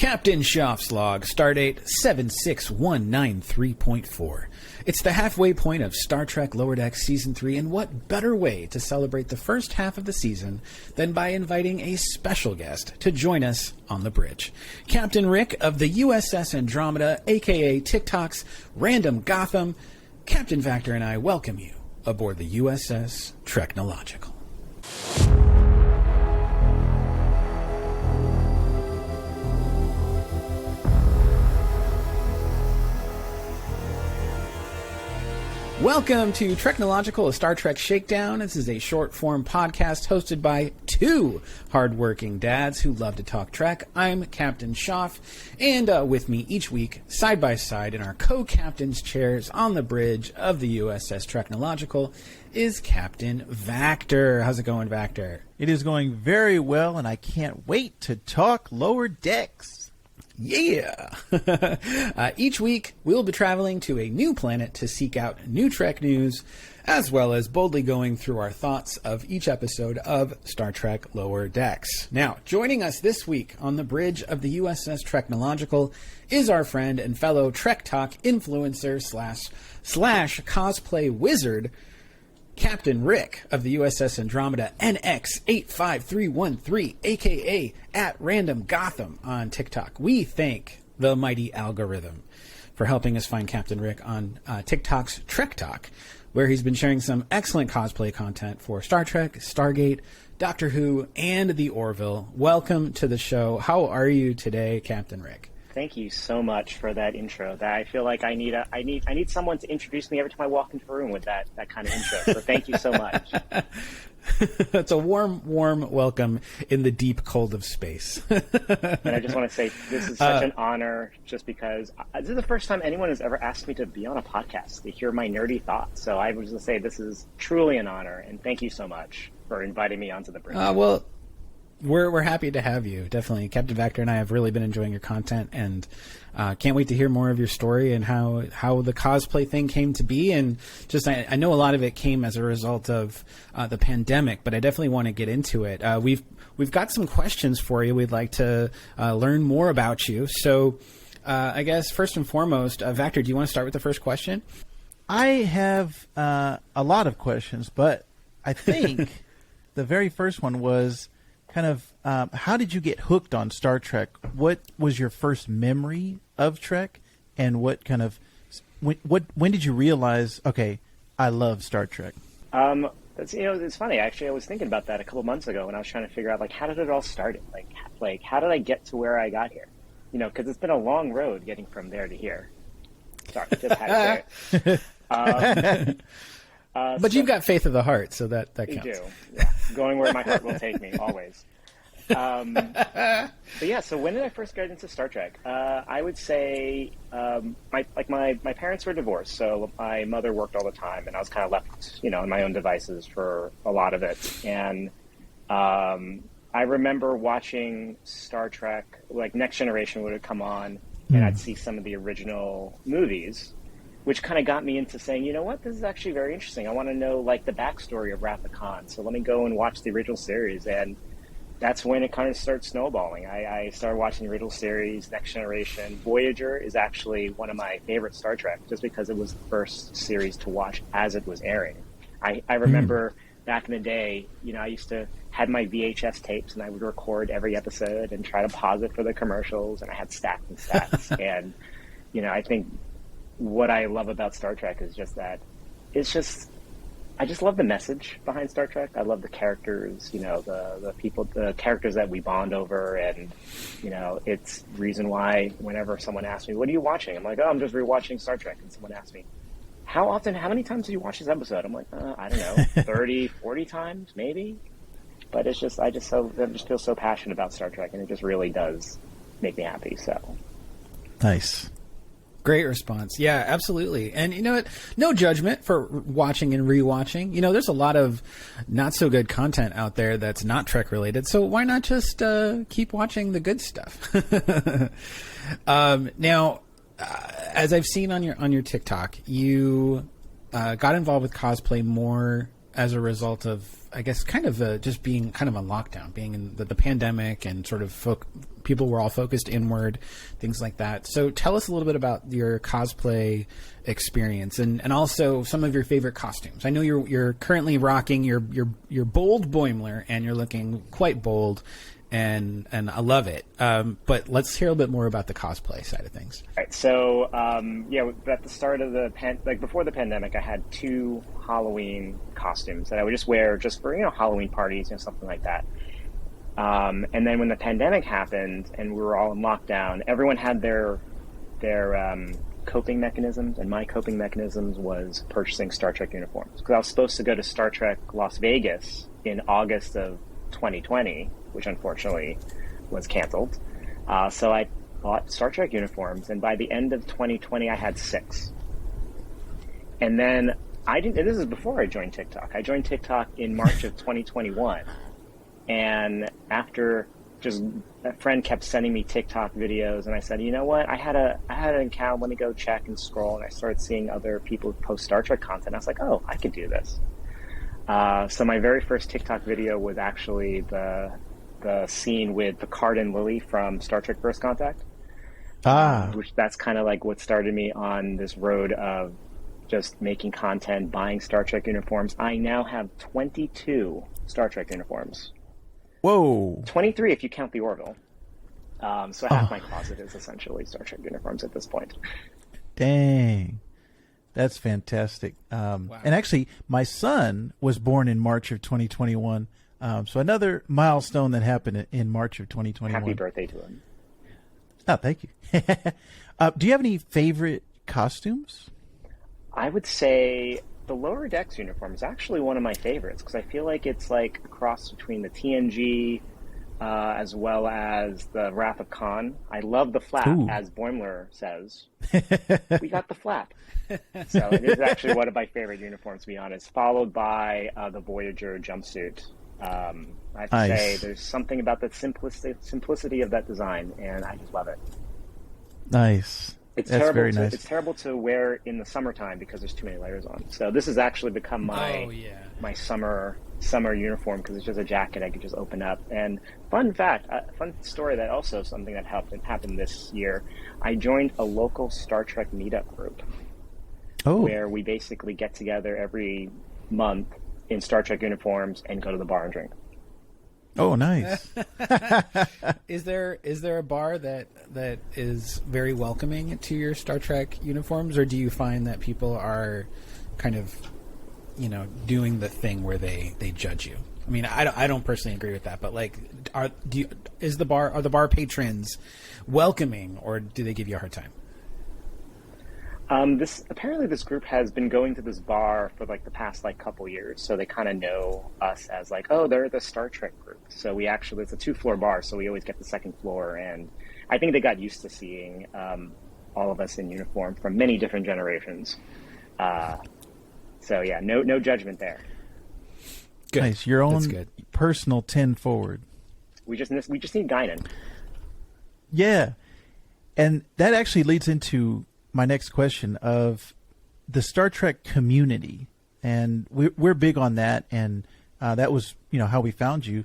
Captain Schaaf's log, stardate 76193.4. It's the halfway point of Star Trek Lower Decks Season 3, and what better way to celebrate the first half of the season than by inviting a special guest to join us on the bridge. Captain Rick of the USS Andromeda, aka TikTok's Random Gotham. Captain Vactor and I welcome you aboard the USS TREKnological. Welcome to TREKnological, a Star Trek Shakedown. This is a short-form podcast hosted by two hardworking dads who love to talk Trek. I'm Captain Schaaf, and with me each week, side by side in our co-captain's chairs on the bridge of the USS TREKnological, is Captain Vactor. How's it going, Vactor? It is going very well, and I can't wait to talk Lower Decks. Yeah! Each week, we'll be traveling to a new planet to seek out new Trek news, as well as boldly going through our thoughts of each episode of Star Trek Lower Decks. Now, joining us this week on the bridge of the USS TREKnological is our friend and fellow Trek Talk influencer slash cosplay wizard, Captain Rick of the USS Andromeda NX85313, aka at Random Gotham on TikTok. We thank the mighty algorithm for helping us find Captain Rick on TikTok's Trek Talk, where he's been sharing some excellent cosplay content for Star Trek, Stargate, Doctor Who, and the Orville. Welcome to the show. How are you today, Captain Rick? Thank you so much for that intro. That I feel like I need someone to introduce me every time I walk into a room with that kind of intro. So thank you so much. It's a warm welcome in the deep cold of space. And I just want to say this is such an honor, just because this is the first time anyone has ever asked me to be on a podcast to hear my nerdy thoughts. So I was going to say this is truly an honor, and thank you so much for inviting me onto the bridge. Well, We're happy to have you, definitely. Captain Vactor and I have really been enjoying your content, and can't wait to hear more of your story and how the cosplay thing came to be. And just I know a lot of it came as a result of the pandemic, but I definitely want to get into it. We've got some questions for you. We'd like to learn more about you. So I guess first and foremost, Vactor, do you want to start with the first question? I have a lot of questions, but I think the very first one was kind of, how did you get hooked on Star Trek? What was your first memory of Trek, and what kind of when did you realize, okay, I love Star Trek? It's funny. Actually, I was thinking about that a couple months ago when I was trying to figure out how did it all start? Like how did I get to where I got here? Because it's been a long road getting from there to here. Sorry, just had to say it. But you've got faith of the heart, so that counts. You do. Yeah. Going where my heart will take me, always. But yeah, so when did I first get into Star Trek? I would say my parents were divorced, so my mother worked all the time, and I was kind of left, on my own devices for a lot of it. And I remember watching Star Trek, like Next Generation would have come on, and I'd see some of the original movies, which kind of got me into saying, you know what, this is actually very interesting. I want to know, the backstory of Wrath of Khan. So let me go and watch the original series. And that's when it kind of started snowballing. I started watching the original series, Next Generation. Voyager is actually one of my favorite Star Trek, just because it was the first series to watch as it was airing. I remember back in the day, I used to have my VHS tapes, and I would record every episode and try to pause it for the commercials, and I had stacks and stacks. And, I think what I love about Star Trek is just that I just love the message behind Star Trek. I love the characters, the people, the characters that we bond over. And, it's reason why whenever someone asks me, what are you watching? I'm like, oh, I'm just rewatching Star Trek. And someone asks me, how many times do you watch this episode? I'm like, I don't know, 30, 40 times maybe. But it's just, I just feel so passionate about Star Trek, and it just really does make me happy. So nice. Great response. Yeah, absolutely. And you know what? No judgment for watching and rewatching. There's a lot of not so good content out there that's not Trek related. So why not just keep watching the good stuff? Now, as I've seen on your TikTok, you got involved with cosplay more as a result of, I guess, kind of just being kind of on lockdown, being in the pandemic, and sort of people were all focused inward, things like that. So tell us a little bit about your cosplay experience, and also some of your favorite costumes. I know you're currently rocking your bold Boimler, and you're looking quite bold, and I love it. But let's hear a little bit more about the cosplay side of things. All right. So at the start of before the pandemic, I had 2 Halloween costumes that I would just wear just for Halloween parties, something like that. And then when the pandemic happened and we were all in lockdown, everyone had their coping mechanisms, and my coping mechanisms was purchasing Star Trek uniforms, because I was supposed to go to Star Trek Las Vegas in August of 2020, which unfortunately was canceled. So I bought Star Trek uniforms, and by the end of 2020, I had 6. And then and this is before I joined TikTok. I joined TikTok in March of 2021. And after just a friend kept sending me TikTok videos, and I said, you know what? I had an account. Let me go check and scroll. And I started seeing other people post Star Trek content. I was like, oh, I could do this. So my very first TikTok video was actually the scene with Picard and Lily from Star Trek First Contact. Which that's kind of like what started me on this road of just making content, buying Star Trek uniforms. I now have 22 Star Trek uniforms. Whoa. 23 if you count the Orville. So half my closet is essentially Star Trek uniforms at this point. Dang. That's fantastic. Wow. And actually, my son was born in March of 2021. So another milestone that happened in March of 2021. Happy birthday to him. Oh, thank you. Do you have any favorite costumes? I would say the Lower Decks uniform is actually one of my favorites, because I feel like it's like a cross between the TNG as well as the Wrath of Khan. I love the flap, as Boimler says. We got the flap. So it is actually one of my favorite uniforms, to be honest, followed by the Voyager jumpsuit. I have to say, there's something about the simplicity of that design, and I just love it. Nice. That's terrible. Very nice. It's terrible to wear in the summertime because there's too many layers on. So this has actually become my summer uniform, because it's just a jacket I could just open up. And fun story that also something that happened this year. I joined a local Star Trek meetup group. Where we basically get together every month in Star Trek uniforms and go to the bar and drink. Oh, nice. Is there a bar that is very welcoming to your Star Trek uniforms, or do you find that people are kind of, doing the thing where they judge you? I mean, I don't personally agree with that, but like, are the bar patrons welcoming, or do they give you a hard time? This group has been going to this bar for like the past couple years, so they kind of know us as like, oh, they're the Star Trek group. So we actually, it's a 2-floor bar, so we always get the second floor, and I think they got used to seeing all of us in uniform from many different generations. So yeah, no judgment there. Good. Nice, your own personal 10 forward. We just need Guinan. Yeah, and that actually leads into my next question of the Star Trek community, and we're big on that, and that was how we found you.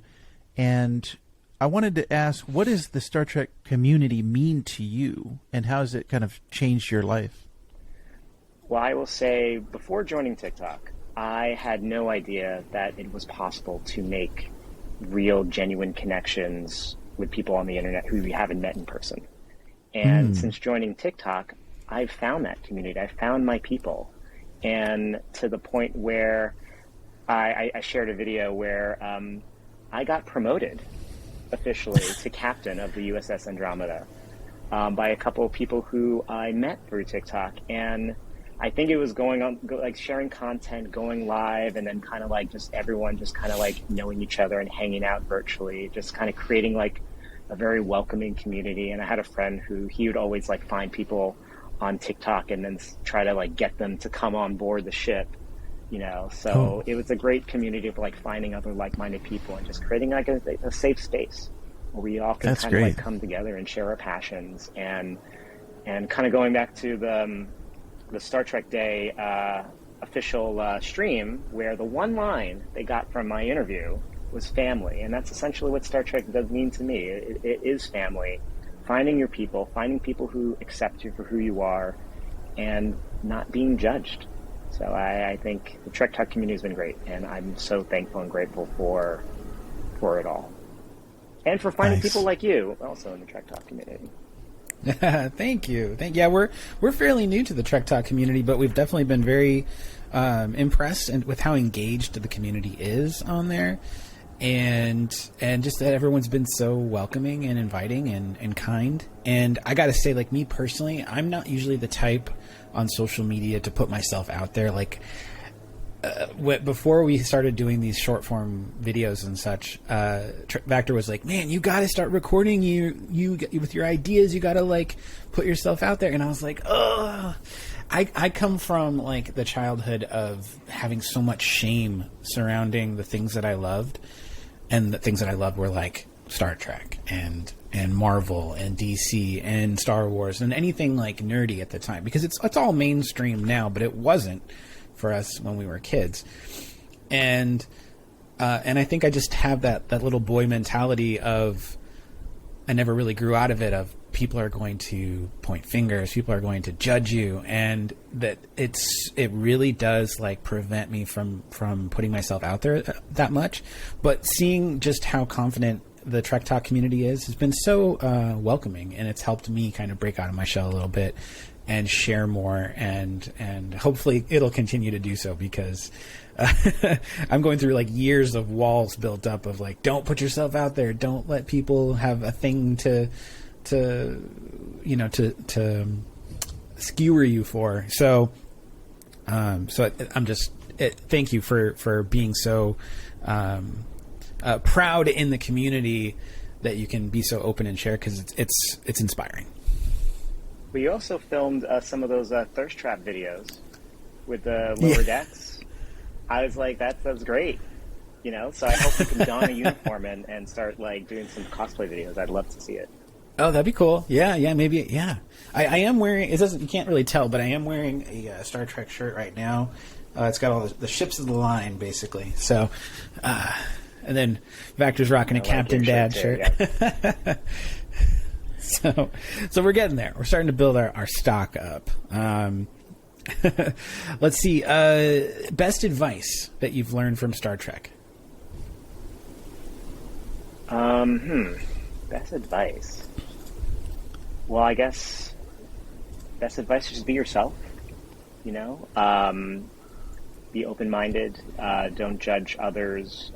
And I wanted to ask, what does the Star Trek community mean to you, and how has it kind of changed your life? Well, I will say, before joining TikTok, I had no idea that it was possible to make real, genuine connections with people on the internet who we haven't met in person. And since joining TikTok, I've found that community. I've found my people. And to the point where I shared a video where I got promoted officially to captain of the USS Andromeda by a couple of people who I met through TikTok. And I think it was sharing content, going live, and then kind of like just everyone just kind of like knowing each other and hanging out virtually, just kind of creating like a very welcoming community. And I had a friend he would always like find people on TikTok and then try to like get them to come on board the ship, so it was a great community of like finding other like-minded people and just creating like a safe space where we all can kind of like come together and share our passions. And kind of going back to the Star Trek Day official stream where the one line they got from my interview was family, and that's essentially what Star Trek does mean to me. It is family, finding your people, finding people who accept you for who you are, and not being judged. So I think the Trek Talk community has been great, and I'm so thankful and grateful for it all, and for finding people like you also in the Trek Talk community. Thank you. Yeah, we're fairly new to the Trek Talk community, but we've definitely been very impressed with how engaged the community is on there, and just that everyone's been so welcoming and inviting and kind. And I gotta say, like, me personally, I'm not usually the type on social media to put myself out there. Like, before we started doing these short form videos and such, Vector was like, "Man, you got to start recording you with your ideas. You got to, like, put yourself out there." And I was like, "Oh, I come from, like, the childhood of having so much shame surrounding the things that I loved, and the things that I loved were like Star Trek and Marvel and DC and Star Wars and anything like nerdy at the time, because it's all mainstream now, but it wasn't for us when we were kids." And I think I just have that little boy mentality of, I never really grew out of it, of people are going to point fingers, people are going to judge you, and that it really does, like, prevent me from putting myself out there that much. But seeing just how confident the Trek Talk community has been so welcoming, and it's helped me kind of break out of my shell a little bit and share more, and hopefully it'll continue to do so, because I'm going through, like, years of walls built up of, like, don't put yourself out there, don't let people have a thing to skewer you for. So I'm just thank you for being so proud in the community that you can be so open and share, because it's inspiring. But you also filmed some of those thirst trap videos with the lower decks. I was like, that was great, So I hope you can don a uniform and start, like, doing some cosplay videos. I'd love to see it. Oh, that'd be cool. Yeah, maybe. Yeah, I am wearing. You can't really tell, but I am wearing a Star Trek shirt right now. It's got all the ships of the line, basically. So, and then Vector's rocking a Captain Dad shirt. Yeah. So we're getting there. We're starting to build our stock up. Let's see. Best advice that you've learned from Star Trek? Best advice. Well, I guess best advice is just be yourself. Be open-minded. Don't judge others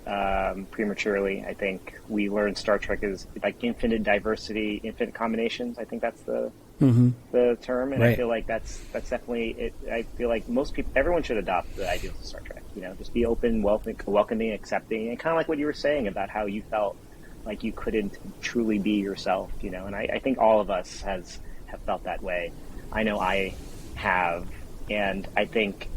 prematurely. I think we learned Star Trek is like infinite diversity, infinite combinations. I think that's the term, and right. I feel like that's definitely it. I feel like everyone should adopt the ideals of Star Trek. Just be open, welcoming, accepting, and kind of like what you were saying about how you felt like you couldn't truly be yourself. And I think all of us have felt that way. I know I have, and I think.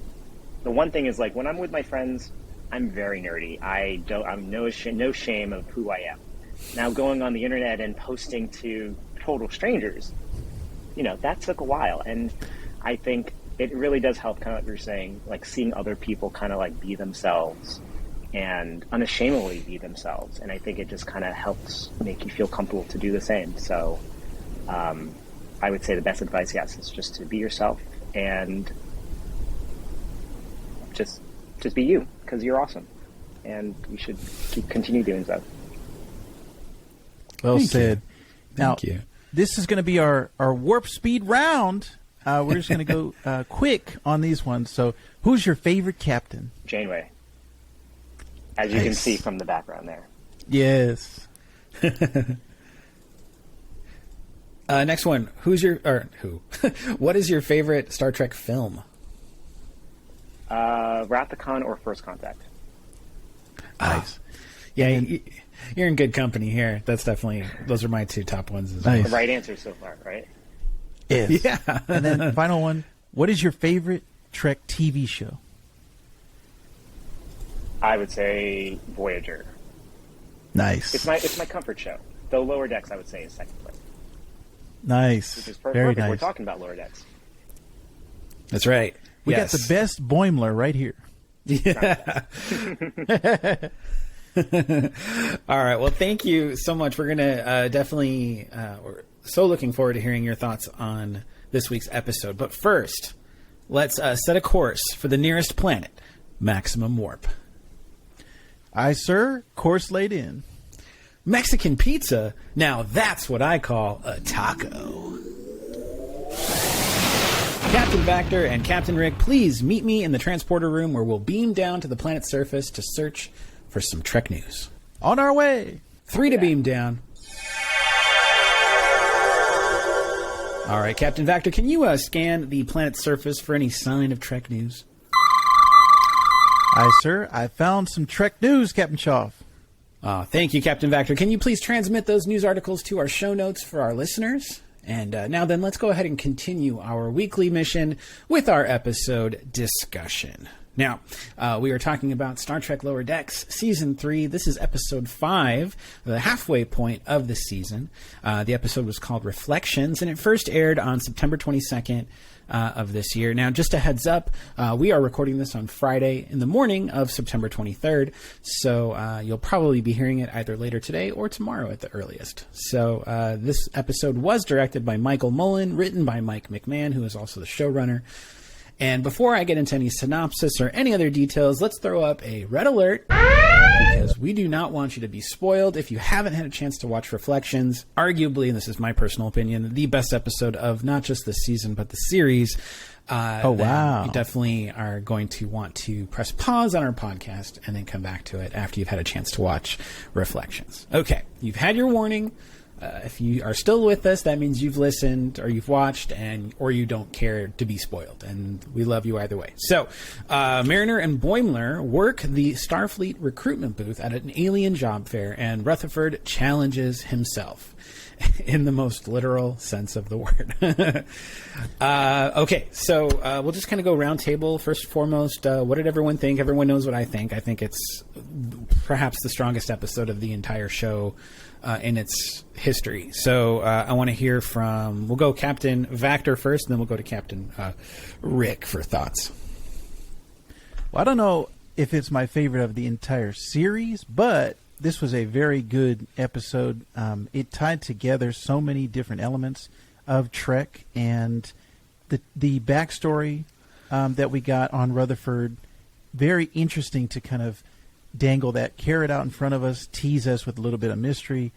The one thing is, like, when I'm with my friends, I'm very nerdy. I'm no shame of who I am. Now, going on the internet and posting to total strangers, that took a while. And I think it really does help, kind of like you're saying, like, seeing other people kind of, like, be themselves and unashamedly be themselves. And I think it just kind of helps make you feel comfortable to do the same. So I would say the best advice, yes, is just to be yourself and just be you, because you're awesome, and you should continue doing so. Well said. Thank you. This is going to be our warp speed round. We're just going to go quick on these ones. So, who's your favorite captain? Janeway, as you can see from the background there. Yes. Next one. What is your favorite Star Trek film? Wrath-the-Con or First Contact. Nice. Yeah, you're in good company here. Those are my two top ones as well. The right answer so far, right? Yes. Yeah. And then final one. What is your favorite Trek TV show? I would say Voyager. Nice. It's my comfort show. Though Lower Decks, I would say, is second place. Nice. Which is very perfect. nice. We're talking about Lower Decks. That's right. We Yes. got the best Boimler right here. Yeah. All right. Well, thank you so much. We're going to definitely, we're so looking forward to hearing your thoughts on this week's episode. But first, let's set a course for the nearest planet, Maximum Warp. Aye, sir. Course laid in. Mexican pizza? Now that's what I call a taco. Captain Vactor and Captain Rick, please meet me in the transporter room where we'll beam down to the planet's surface to search for some Trek news. On our way. 3 to beam down. All right, Captain Vactor, can you scan the planet's surface for any sign of Trek news? Aye, sir. I found some Trek news, Captain Schaff. Thank you, Captain Vactor. Can you please transmit those news articles to our show notes for our listeners? And now then, let's go ahead and continue our weekly mission with our episode discussion. Now, we are talking about Star Trek Lower Decks, Season 3. This is Episode 5, the halfway point of the season. The episode was called Reflections, and it first aired on September 22nd of this year. Now, just a heads up, we are recording this on Friday in the morning of September 23rd, so you'll probably be hearing it either later today or tomorrow at the earliest. So this episode was directed by Michael Mullen, written by Mike McMahon, who is also the showrunner. And before I get into any synopsis or any other details, let's throw up a red alert, because we do not want you to be spoiled if you haven't had a chance to watch Reflections. Arguably, and this is my personal opinion, the best episode of not just this season, but the series. Oh, wow. You definitely are going to want to press pause on our podcast and then come back to it after you've had a chance to watch Reflections. Okay, you've had your warning. If you are still with us, that means you've listened or you've watched, or you don't care to be spoiled, and we love you either way. So, Mariner and Boimler work the Starfleet recruitment booth at an alien job fair, and Rutherford challenges himself in the most literal sense of the word. Okay, so we'll just kind of go round table. First and foremost, what did everyone think? Everyone knows what I think. I think it's perhaps the strongest episode of the entire show in its history. So I want to hear from, we'll go Captain Vactor first, and then we'll go to Captain Rick for thoughts. Well, I don't know if it's my favorite of the entire series, but this was a very good episode. It tied together so many different elements of Trek, and the backstory that we got on Rutherford, very interesting to kind of dangle that carrot out in front of us, tease us with a little bit of mystery.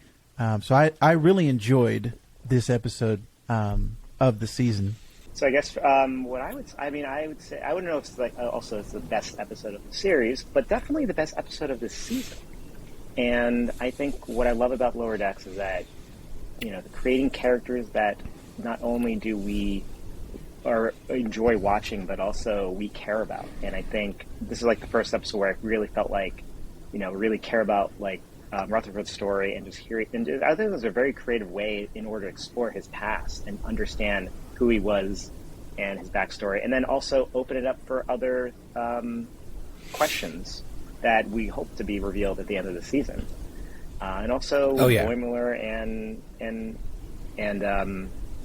So I really enjoyed this episode of the season. So I guess what I would say, I wouldn't know if it's like also it's the best episode of the series, but definitely the best episode of this season. And I think what I love about Lower Decks is that, you know, creating characters that not only do we enjoy watching, but also we care about. And I think this is like the first episode where I really felt like, you know, really care about like Rutherford's story and just hear it. And I think it was a very creative way in order to explore his past and understand who he was and his backstory, and then also open it up for other questions that we hope to be revealed at the end of the season. And also Boimler and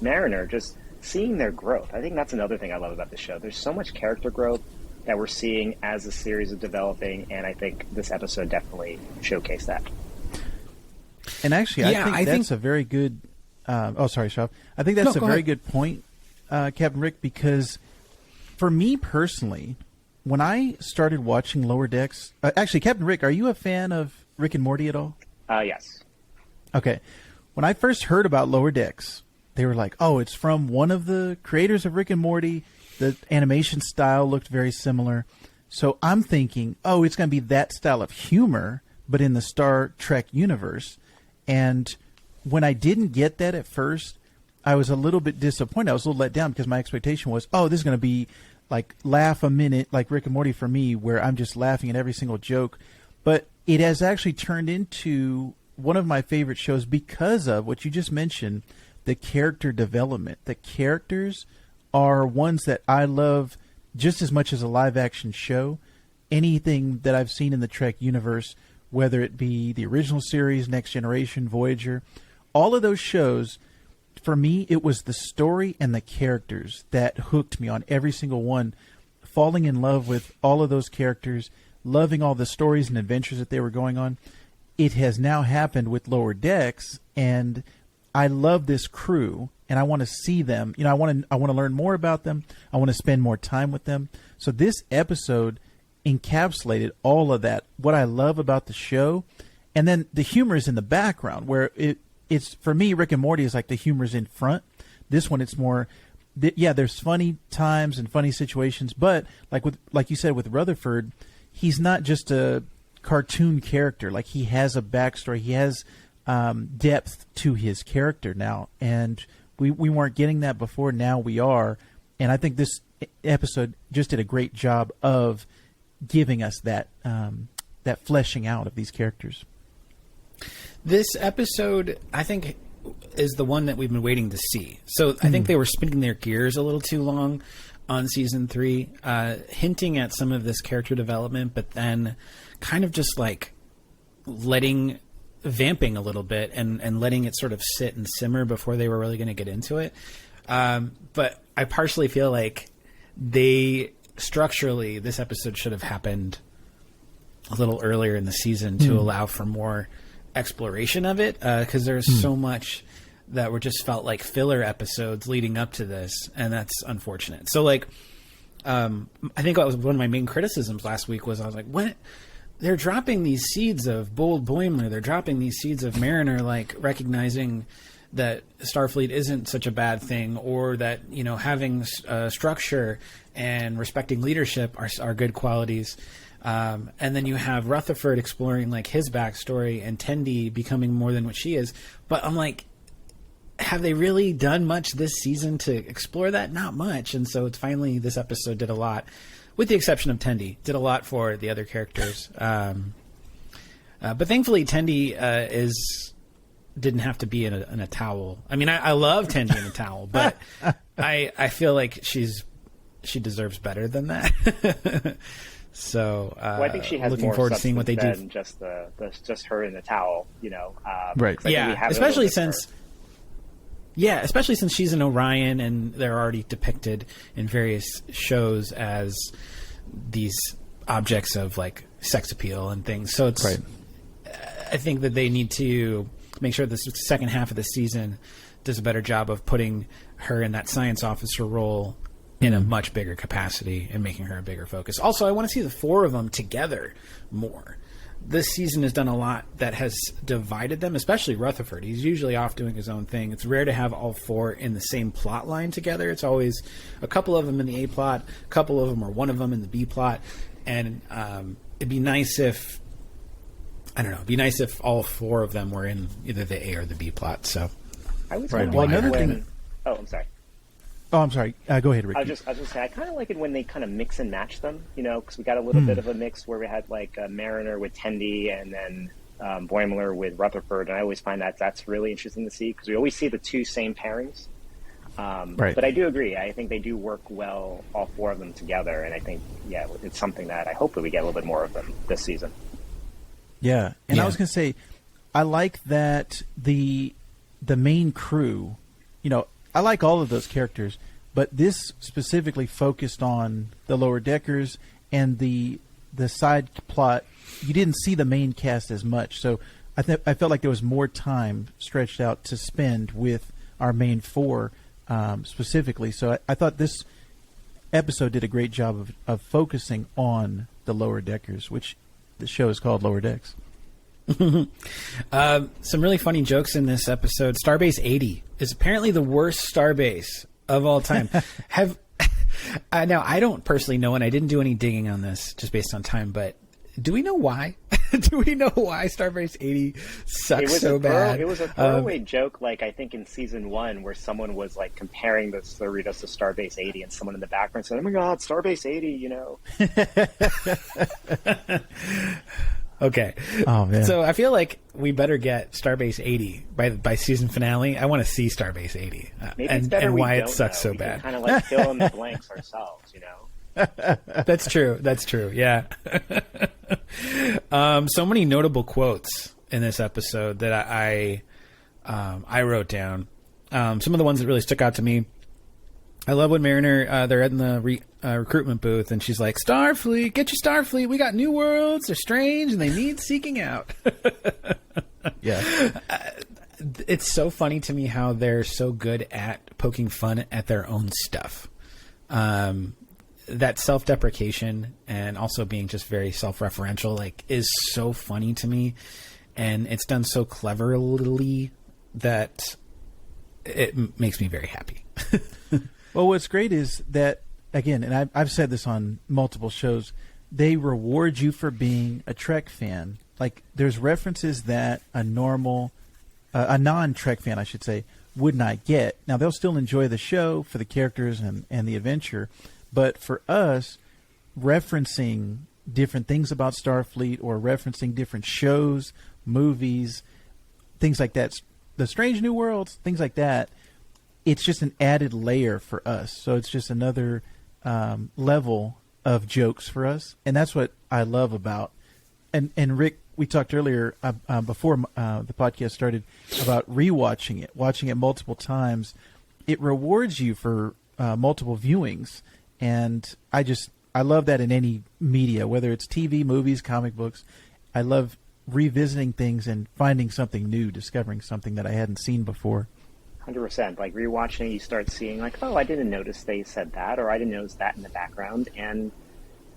Mariner, just seeing their growth. I think that's another thing I love about the show. There's so much character growth that we're seeing as the series is developing, and I think this episode definitely showcased that. And actually, I think that's a very good... sorry, Shav. I think that's a very good point, Captain Rick, because for me personally, when I started watching Lower Decks... actually, Captain Rick, are you a fan of Rick and Morty at all? Yes. Okay. When I first heard about Lower Decks, they were like, oh, it's from one of the creators of Rick and Morty. The animation style looked very similar. So I'm thinking, oh, it's going to be that style of humor, but in the Star Trek universe. And when I didn't get that at first, I was a little bit disappointed. I was a little let down because my expectation was, oh, this is going to be like laugh a minute, like Rick and Morty for me, where I'm just laughing at every single joke. But it has actually turned into one of my favorite shows because of what you just mentioned, the character development. The characters are ones that I love just as much as a live-action show. Anything that I've seen in the Trek universe, whether it be the original series, Next Generation, Voyager, all of those shows, for me, it was the story and the characters that hooked me on every single one. falling in love with all of those characters, loving all the stories and adventures that they were going on. It has now happened with Lower Decks, and I love this crew, and I want to see them. I want to learn more about them. I want to spend more time with them. So this episode encapsulated all of that, what I love about the show. And then the humor is in the background, where it's for me, Rick and Morty is like the humor's in front. This one, it's more, there's funny times and funny situations, but like you said with Rutherford, he's not just a cartoon character. Like, he has a backstory. He has depth to his character now, and we weren't getting that before. Now we are, and I think this episode just did a great job of giving us that that fleshing out of these characters. This episode, I think, is the one that we've been waiting to see. So I think they were spinning their gears a little too long on season 3, hinting at some of this character development, but then kind of just like vamping a little bit and letting it sort of sit and simmer before they were really going to get into it. But I partially feel like structurally, this episode should have happened a little earlier in the season to allow for more exploration of it, because there's so much that were just felt like filler episodes leading up to this, and that's unfortunate. So like, I think that was one of my main criticisms last week was I was like, what? They're dropping these seeds of Bold Boimler, they're dropping these seeds of Mariner, like recognizing that Starfleet isn't such a bad thing, or that, having structure and respecting leadership are good qualities. And then you have Rutherford exploring like his backstory and Tendi becoming more than what she is. But I'm like, have they really done much this season to explore that? Not much. And so it's finally, this episode did a lot, with the exception of Tendi, did a lot for the other characters. But thankfully Tendi didn't have to be in a towel. I mean, I love Tendi in a towel, but I feel like she deserves better than that. So I think she has looking more forward to seeing what they than do. Just her in the towel, Right. Yeah, especially since she's an Orion, and they're already depicted in various shows as these objects of like sex appeal and things. So it's, right. I think that they need to make sure the second half of the season does a better job of putting her in that science officer role in a much bigger capacity and making her a bigger focus. Also, I want to see the 4 of them together more. This season has done a lot that has divided them, especially Rutherford. He's usually off doing his own thing. It's rare to have all 4 in the same plot line together. It's always a couple of them in the A plot, a couple of them or one of them in the B plot. And it'd be nice if all 4 of them were in either the A or the B plot. So, I was right. well, another thing. Oh, I'm sorry. Oh, I'm sorry. Go ahead, Ricky. I was just say I kind of like it when they kind of mix and match them, because we got a little bit of a mix where we had like Mariner with Tendi and then Boimler with Rutherford, and I always find that's really interesting to see because we always see the 2 same pairings. Right. But I do agree. I think they do work well, all 4 of them together, and I think it's something that I hope that we get a little bit more of them this season. Yeah, and I was going to say, I like that the main crew, I like all of those characters, but this specifically focused on the Lower Deckers and the side plot. You didn't see the main cast as much, so I felt like there was more time stretched out to spend with our main 4 specifically. So I thought this episode did a great job of focusing on the Lower Deckers, which the show is called Lower Decks. Some really funny jokes in this episode. Starbase 80 is apparently the worst starbase of all time. Now, I don't personally know, and I didn't do any digging on this just based on time, but do we know why? Do we know why Starbase 80 sucks so bad? It was a throwaway joke, like I think in season 1, where someone was like comparing the Cerritos to Starbase 80, and someone in the background said, "Oh my God, Starbase 80!" Okay. Oh man. So I feel like we better get Starbase 80 by season finale. I want to see Starbase 80 and why it sucks so bad. Kind of like fill in the blanks ourselves, That's true. That's true. Yeah. So many notable quotes in this episode that I wrote down. Some of the ones that really stuck out to me. I love when Mariner, they're in the recruitment booth, and she's like, Starfleet, get your Starfleet. We got new worlds. They're strange, and they need seeking out. Yeah. It's so funny to me how they're so good at poking fun at their own stuff. That self-deprecation and also being just very self-referential, like, is so funny to me. And it's done so cleverly that it makes me very happy. Well, what's great is that, again, and I've said this on multiple shows, they reward you for being a Trek fan. Like, there's references that a non-Trek fan, I should say, would not get. Now, they'll still enjoy the show for the characters and the adventure, but for us, referencing different things about Starfleet or referencing different shows, movies, things like that, the Strange New Worlds, things like that, it's just an added layer for us. So it's just another level of jokes for us. And that's what I love about. And Rick, we talked earlier before the podcast started about rewatching it, watching it multiple times. It rewards you for multiple viewings. And I love that in any media, whether it's TV, movies, comic books. I love revisiting things and finding something new, discovering something that I hadn't seen before. 100%. Like, rewatching, you start seeing, like, oh, I didn't notice they said that, or I didn't notice that in the background. And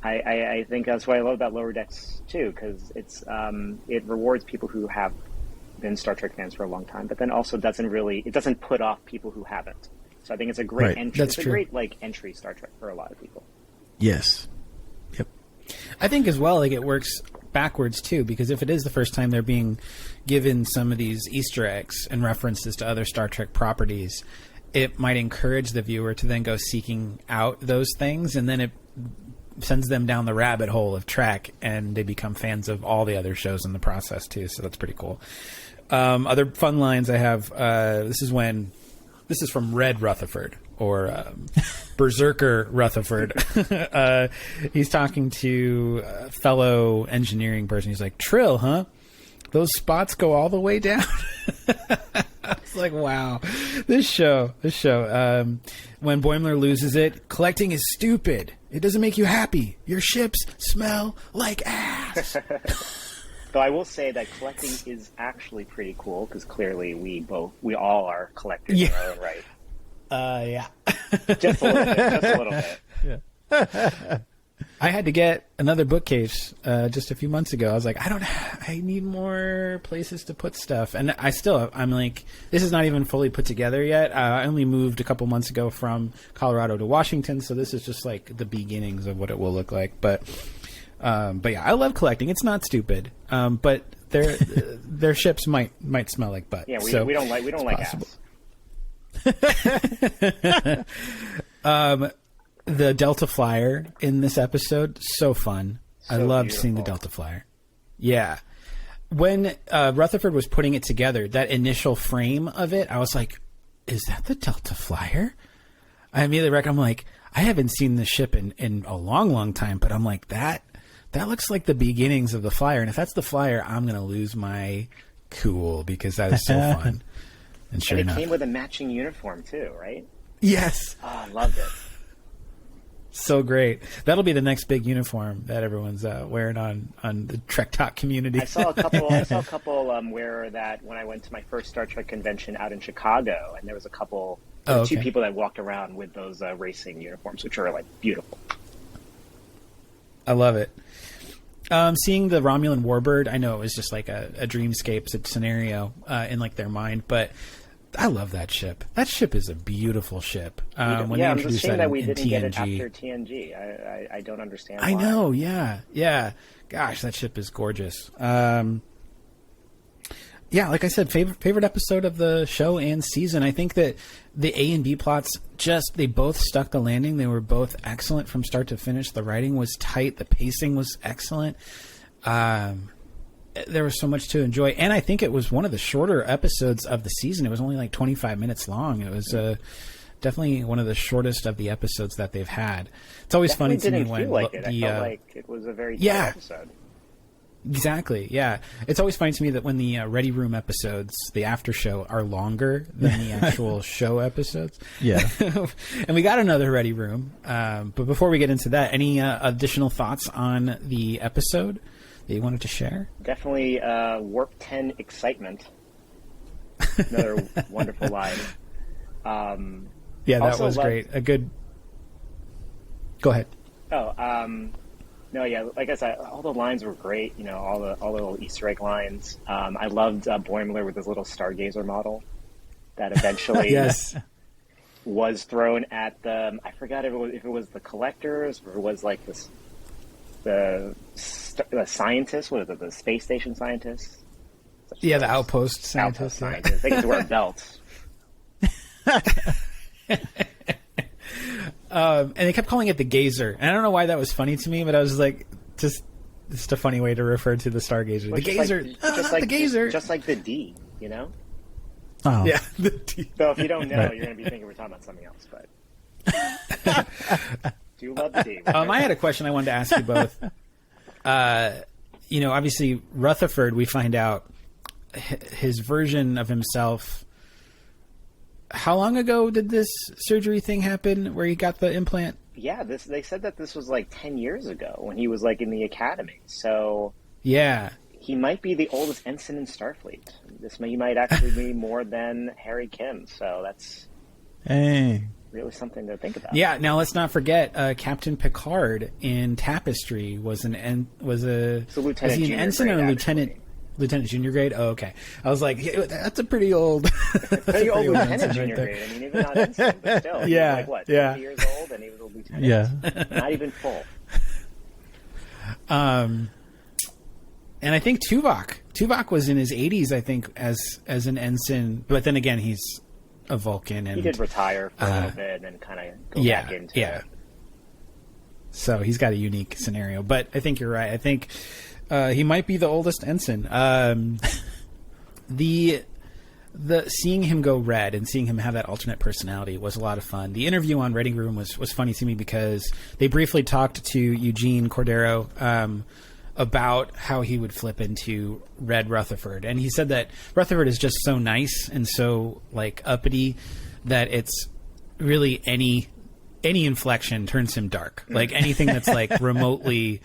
I think that's what I love about Lower Decks too, because it rewards people who have been Star Trek fans for a long time, but then also it doesn't put off people who haven't. So I think it's a great entry. That's it's true. a great, like, entry Star Trek for a lot of people. Yes. Yep. I think as well, like, it works backwards too, because if it is the first time they're being given some of these Easter eggs and references to other Star Trek properties, it might encourage the viewer to then go seeking out those things, and then it sends them down the rabbit hole of Trek, and they become fans of all the other shows in the process too. So that's pretty cool. Other fun lines I have. This is from Red Rutherford, or Berserker Rutherford. He's talking to a fellow engineering person. He's like, Trill, huh? Those spots go all the way down. It's like, wow. This show. When Boimler loses it, collecting is stupid. It doesn't make you happy. Your ships smell like ass. Though I will say that collecting is actually pretty cool, because clearly we all are collectors in our own right. Yeah. Just a little bit. Yeah. I had to get another bookcase just a few months ago. I was like, I need more places to put stuff. And I'm like, this is not even fully put together yet. I only moved a couple months ago from Colorado to Washington, so this is just like the beginnings of what it will look like. But yeah, I love collecting. It's not stupid. But their ships might smell like butt. Yeah, we don't like ass. The Delta Flyer in this episode, so fun. So I loved beautiful. seeing the Delta Flyer. Yeah. When Rutherford was putting it together, that initial frame of it, I was like, is that the Delta Flyer? I immediately reckon, I'm like, I haven't seen this ship in a long, long time, but I'm like, that looks like the beginnings of the Flyer. And if that's the Flyer, I'm going to lose my cool, because that is so fun. And sure and it enough. came with a matching uniform too, right? Yes. Oh, I loved it. So great. That'll be the next big uniform that everyone's wearing on the Trek Talk community. I saw a couple wear that when I went to my first Star Trek convention out in Chicago, and there was two people that walked around with those racing uniforms, which are, like, beautiful. I love it. Seeing the Romulan Warbird, I know it was just like a dreamscape scenario in, like, their mind, but I love that ship. That ship is a beautiful ship. I'm just saying that we didn't get it after TNG. I don't understand why. I know, yeah. Gosh, that ship is gorgeous. Yeah, like I said, favorite episode of the show and season. I think that the A and B plots they both stuck the landing. They were both excellent from start to finish. The writing was tight. The pacing was excellent. There was so much to enjoy. And I think it was one of the shorter episodes of the season. It was only like 25 minutes long. It was definitely one of the shortest of the episodes that they've had. It's always funny to me when I felt like it was a very tight episode. Exactly. Yeah. It's always funny to me that when the Ready Room episodes, the after show, are longer than the actual show episodes. Yeah. And we got another Ready Room. But before we get into that, any additional thoughts on the episode that you wanted to share? Definitely Warp 10 excitement. Another wonderful line. Yeah, that was great. A good... Go ahead. No, yeah, like I said, all the lines were great. You know, all the little Easter egg lines. I loved Boimler with his little Stargazer model that eventually yes. was thrown at the. I forgot if it was the collectors or it was like the scientists. What is it? The space station scientists. Yeah, the outpost scientists. Outpost scientists. They get to wear belts. And they kept calling it the Gazer. And I don't know why that was funny to me, but I was like, just a funny way to refer to the Stargazer. The Gazer. The Gazer. Just like the D, you know? Oh. Yeah, the D. So if you don't know, you're going to be thinking we're talking about something else, but... Do love the D. I had a question I wanted to ask you both. Obviously, Rutherford, we find out his version of himself... How long ago did this surgery thing happen where he got the implant? Yeah, they said that this was like 10 years ago when he was like in the academy. So yeah, he might be the oldest ensign in Starfleet. He might actually be more than Harry Kim. So that's really something to think about. Yeah. Now let's not forget Captain Picard in Tapestry was an ensign or a lieutenant? Lieutenant junior grade? Oh, okay. I was like, that's a pretty old... pretty old lieutenant junior grade. I mean, even not ensign, but still. Yeah. He was like, 20 years old, and he was a lieutenant? Yeah. Not even full. And I think Tuvok was in his 80s, I think, as an ensign. But then again, he's a Vulcan. And he did retire for a little bit and then kind of go back into it. So he's got a unique scenario. But I think you're right. I think... he might be the oldest ensign. The seeing him go red and seeing him have that alternate personality was a lot of fun. The interview on Ready Room was funny to me because they briefly talked to Eugene Cordero about how he would flip into Red Rutherford, and he said that Rutherford is just so nice and so like uppity that it's really any inflection turns him dark. Like anything that's like remotely.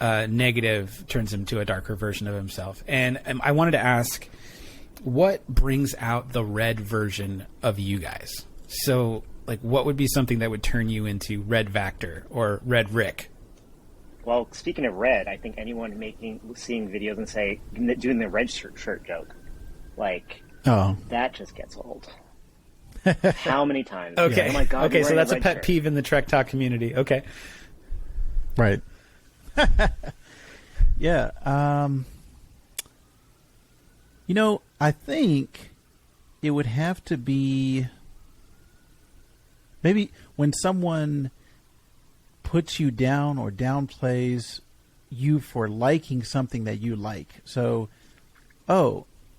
Negative turns him to a darker version of himself. And I wanted to ask, what brings out the red version of you guys? So, like, what would be something that would turn you into Red Vactor or Red Rick? Well, speaking of red, I think anyone seeing videos and doing the red shirt joke, like, that just gets old. How many times? Okay. Oh my God, okay, so that's a pet shirt. peeve in the Trek Talk community. Okay. Right. Yeah. I think it would have to be maybe when someone puts you down or downplays you for liking something that you like. So,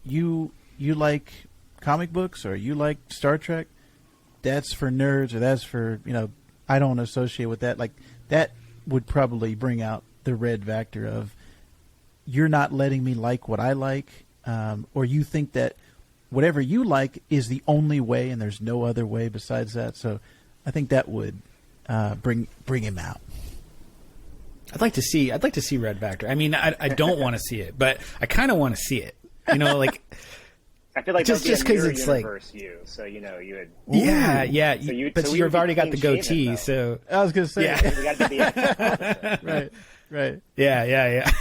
you like comic books or you like Star Trek? That's for nerds, or that's for, I don't associate with that. Like, that would probably bring out the red Vactor of you're not letting me like what I like, or you think that whatever you like is the only way and there's no other way besides that. So I think that would bring him out. I'd like to see Red Vactor. I mean, I don't want to see it, but I kind of want to see it. Like I feel like just because it's like you, so you would. Yeah. So you've already got the goatee, though. so I was going to say, yeah, we got to be the opposite. right. Yeah.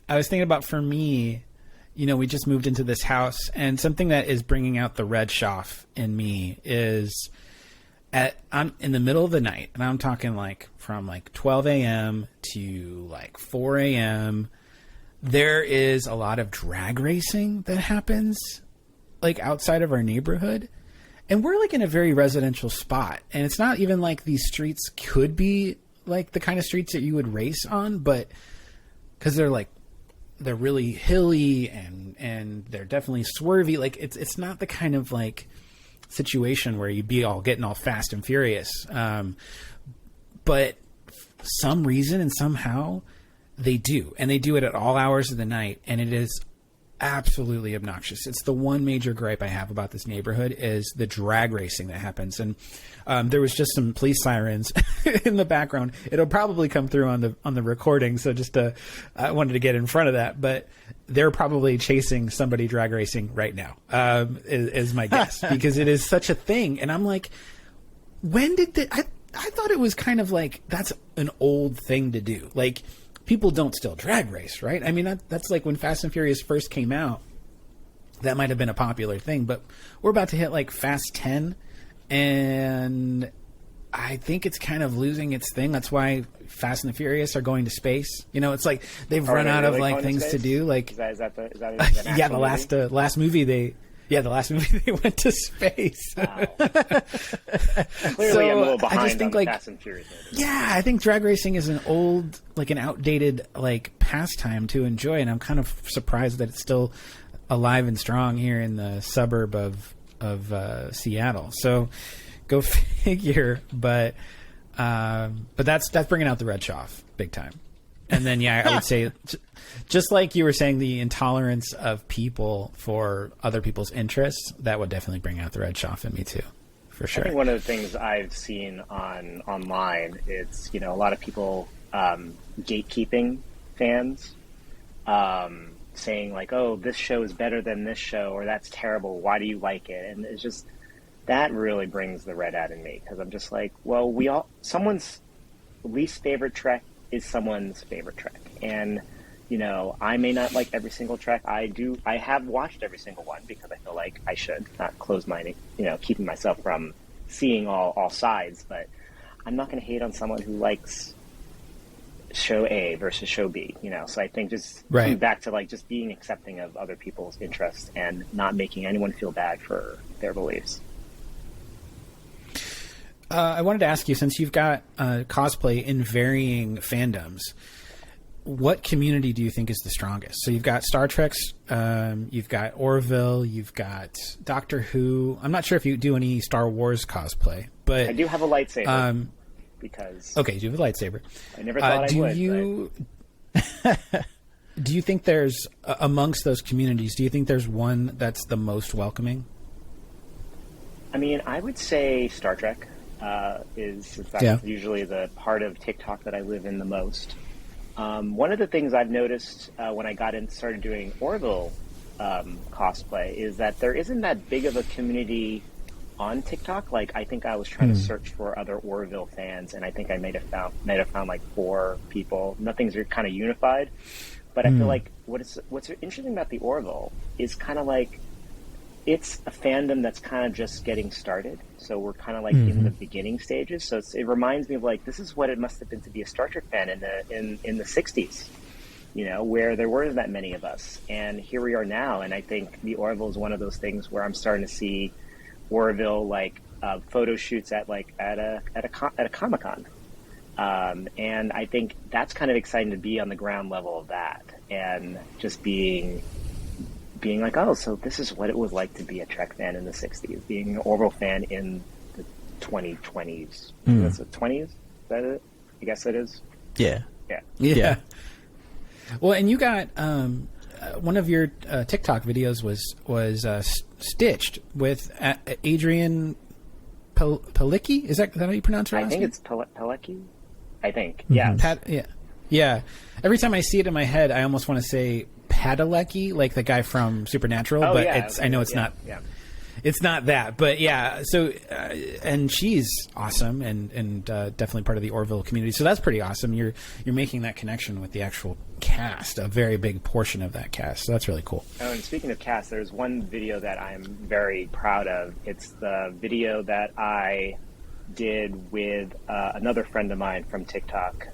I was thinking about, for me, we just moved into this house, and something that is bringing out the red Schaff in me is I'm in the middle of the night, and I'm talking like from like 12 a.m. to like 4 a.m. There is a lot of drag racing that happens like outside of our neighborhood, and we're like in a very residential spot, and it's not even like these streets could be like the kind of streets that you would race on, but because they're really hilly and they're definitely swervy. Like it's not the kind of like situation where you'd be all getting all fast and furious. But some reason and somehow They do, and they do it at all hours of the night, and it is absolutely obnoxious. It's the one major gripe I have about this neighborhood is the drag racing that happens. And there was just some police sirens in the background. It'll probably come through on the recording, so just I wanted to get in front of that. But they're probably chasing somebody drag racing right now, is my guess, because it is such a thing. And I'm like, when did I thought it was kind of like that's an old thing to do. Like, people don't still drag race, right? I mean, that's like when Fast and Furious first came out, that might have been a popular thing, but we're about to hit like Fast 10, and I think it's kind of losing its thing. That's why Fast and the Furious are going to space. You know, it's like they've run out of like things to do. Like, is that yeah, the last movie they went to space. Wow. Clearly, I'm a little behind I just think, on like, Fast and Furious movies. Yeah, I think drag racing is an outdated like pastime to enjoy, and I'm kind of surprised that it's still alive and strong here in the suburb of Seattle. So, go figure. But that's bringing out the red chaff big time. And then, yeah, I would say, just like you were saying, the intolerance of people for other people's interests, that would definitely bring out the red chaff in me too, for sure. I think one of the things I've seen online, it's, a lot of people gatekeeping fans, saying like, oh, this show is better than this show, or that's terrible, why do you like it? And it's just, that really brings the red out in me, because I'm just like, well, someone's least favorite Trek is someone's favorite Trek. And, I may not like every single Trek. I have watched every single one because I feel like I should not close-minded, keeping myself from seeing all sides. But I'm not going to hate on someone who likes show A versus show B, So I think just coming back to like just being accepting of other people's interests and not making anyone feel bad for their beliefs. I wanted to ask you, since you've got cosplay in varying fandoms, what community do you think is the strongest? So you've got Star Trek, you've got Orville, you've got Doctor Who. I'm not sure if you do any Star Wars cosplay, but I do have a lightsaber. Because okay, you have a lightsaber. I never thought I would. Do you think there's amongst those communities? Do you think there's one that's the most welcoming? I mean, I would say Star Trek. Is in fact usually the part of TikTok that I live in the most. One of the things I've noticed when I started doing Orville cosplay is that there isn't that big of a community on TikTok. Like, I think I was trying to search for other Orville fans, and I think I might have found like 4 people. Nothing's kind of unified, but I feel like what's interesting about the Orville is kind of like, it's a fandom that's kind of just getting started. So we're kind of like in the beginning stages. So it reminds me of like, this is what it must have been to be a Star Trek fan in the 60s, where there weren't that many of us. And here we are now. And I think the Orville is one of those things where I'm starting to see Orville like photo shoots at a Comic-Con. And I think that's kind of exciting to be on the ground level of that, and just being like, oh, so this is what it was like to be a Trek fan in the 60s, being an Orville fan in the 2020s. That's the 20s? Is that it? I guess it is. Yeah. Yeah. Well, and you got one of your TikTok videos was stitched with Adrian Palicki. Is that how you pronounce her last name? I think it's Palicki. I think. Yeah. Yeah. Every time I see it in my head, I almost want to say Padalecki, like the guy from Supernatural, but I know it's not. Yeah. It's not that, but yeah. So, and she's awesome, and definitely part of the Orville community. So that's pretty awesome. You're making that connection with the actual cast, a very big portion of that cast. So that's really cool. Oh, and speaking of cast, there's one video that I'm very proud of. It's the video that I did with another friend of mine from TikTok.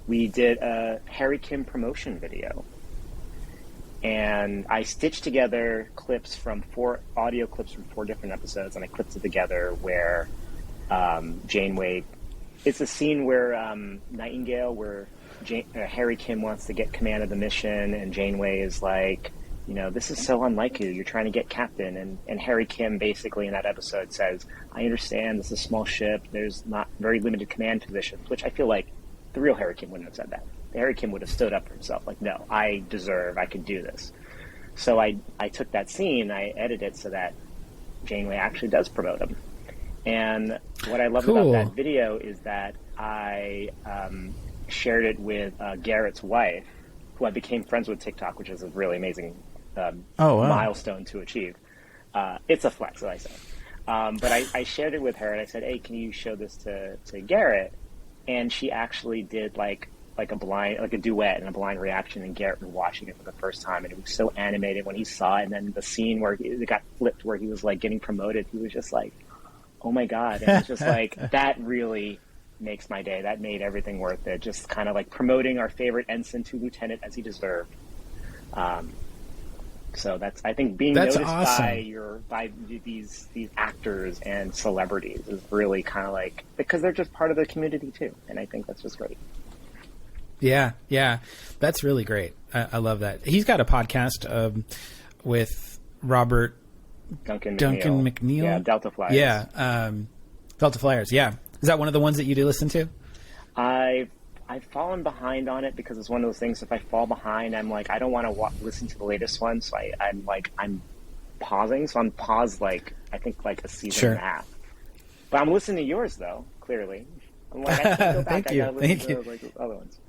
We did a Harry Kim promotion video, and I stitched together audio clips from 4 different episodes, and I clipped it together where Janeway, it's a scene where Nightingale, where Harry Kim wants to get command of the mission, and Janeway is like, this is so unlike you. You're trying to get captain. And Harry Kim basically in that episode says, I understand this is a small ship. There's not very limited command positions, which I feel like the real Harry Kim wouldn't have said that. Harry Kim would have stood up for himself, like, no, I can do this. So I took that scene, I edited it so that Janeway actually does promote him. And what I loved about that video is that I shared it with Garrett's wife, who I became friends with TikTok, which is a really amazing milestone to achieve. It's a flex, as I say. But I shared it with her, and I said, hey, can you show this to Garrett? And she actually did like a duet and a blind reaction, and Garrett was watching it for the first time, and it was so animated when he saw it. And then the scene where it got flipped, where he was like getting promoted, he was just like, oh my God. And it's just like, that really makes my day. That made everything worth it. Just kind of like promoting our favorite ensign to lieutenant as he deserved. So that's, I think, being noticed awesome. by these actors and celebrities is really kind of like, because they're just part of the community too. And I think that's just great. Yeah, that's really great. I love that. He's got a podcast with Robert Duncan McNeil. Yeah, Delta Flyers. Yeah, Delta Flyers. Yeah, is that one of the ones that you do listen to? I've fallen behind on it because it's one of those things. If I fall behind, I'm like, I don't want to listen to the latest one, so I'm pausing. So I'm paused I think a season and a half. But I'm listening to yours though. Clearly, I'm like, I have to go back. Thank you. I gotta listen to those other ones.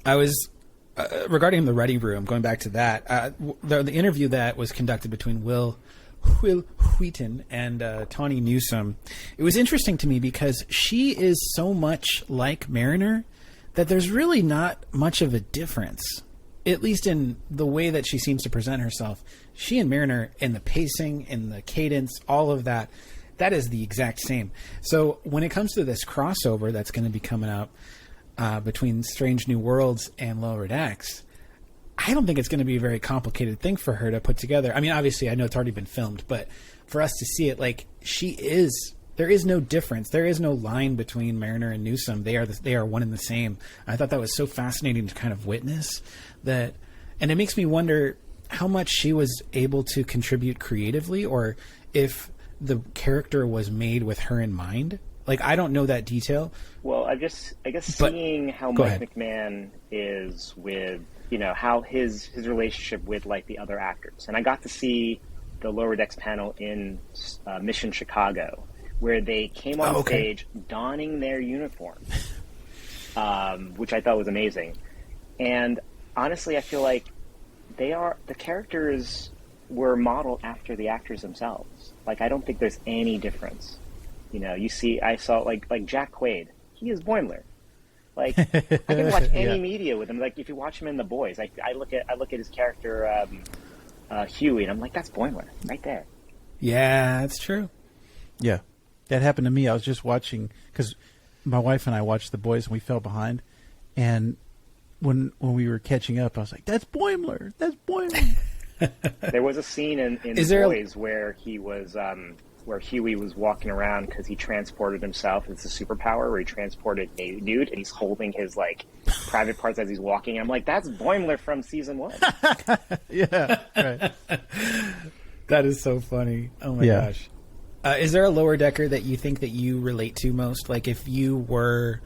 I was regarding the Ready Room. Going back to that, the interview that was conducted between Will Wheaton and Tawny Newsome. It was interesting to me because she is so much like Mariner that there's really not much of a difference, at least in the way that she seems to present herself. She and Mariner, in the pacing, in the cadence, all of that. That is the exact same. So when it comes to this crossover that's going to be coming out between Strange New Worlds and Lower Decks, I don't think it's going to be a very complicated thing for her to put together. I mean, obviously, I know it's already been filmed, but for us to see it, there is no difference. There is no line between Mariner and Newsome. They are one and the same. I thought that was so fascinating to kind of witness that, and it makes me wonder how much she was able to contribute creatively, or if the character was made with her in mind. I don't know that detail. Well, I guess seeing how Mike McMahon is with, how his relationship with the other actors. And I got to see the Lower Decks panel in Mission Chicago, where they came on stage donning their uniforms, which I thought was amazing. And honestly, I feel like the characters were modeled after the actors themselves. I don't think there's any difference. I saw Jack Quaid. He is Boimler. I can watch any media with him. If you watch him in The Boys, I look at his character Huey, and I'm like, that's Boimler right there. Yeah, that's true. Yeah, that happened to me. I was just watching because my wife and I watched The Boys, and we fell behind. And when we were catching up, I was like, that's Boimler. That's Boimler. There was a scene in The Boys where he was where Huey was walking around because he transported himself. It's a superpower where he transported a nude, and he's holding his private parts as he's walking. I'm like, that's Boimler from season 1. Yeah, right. That is so funny. Oh my gosh. Is there a Lower Decker that you think that you relate to most? If you were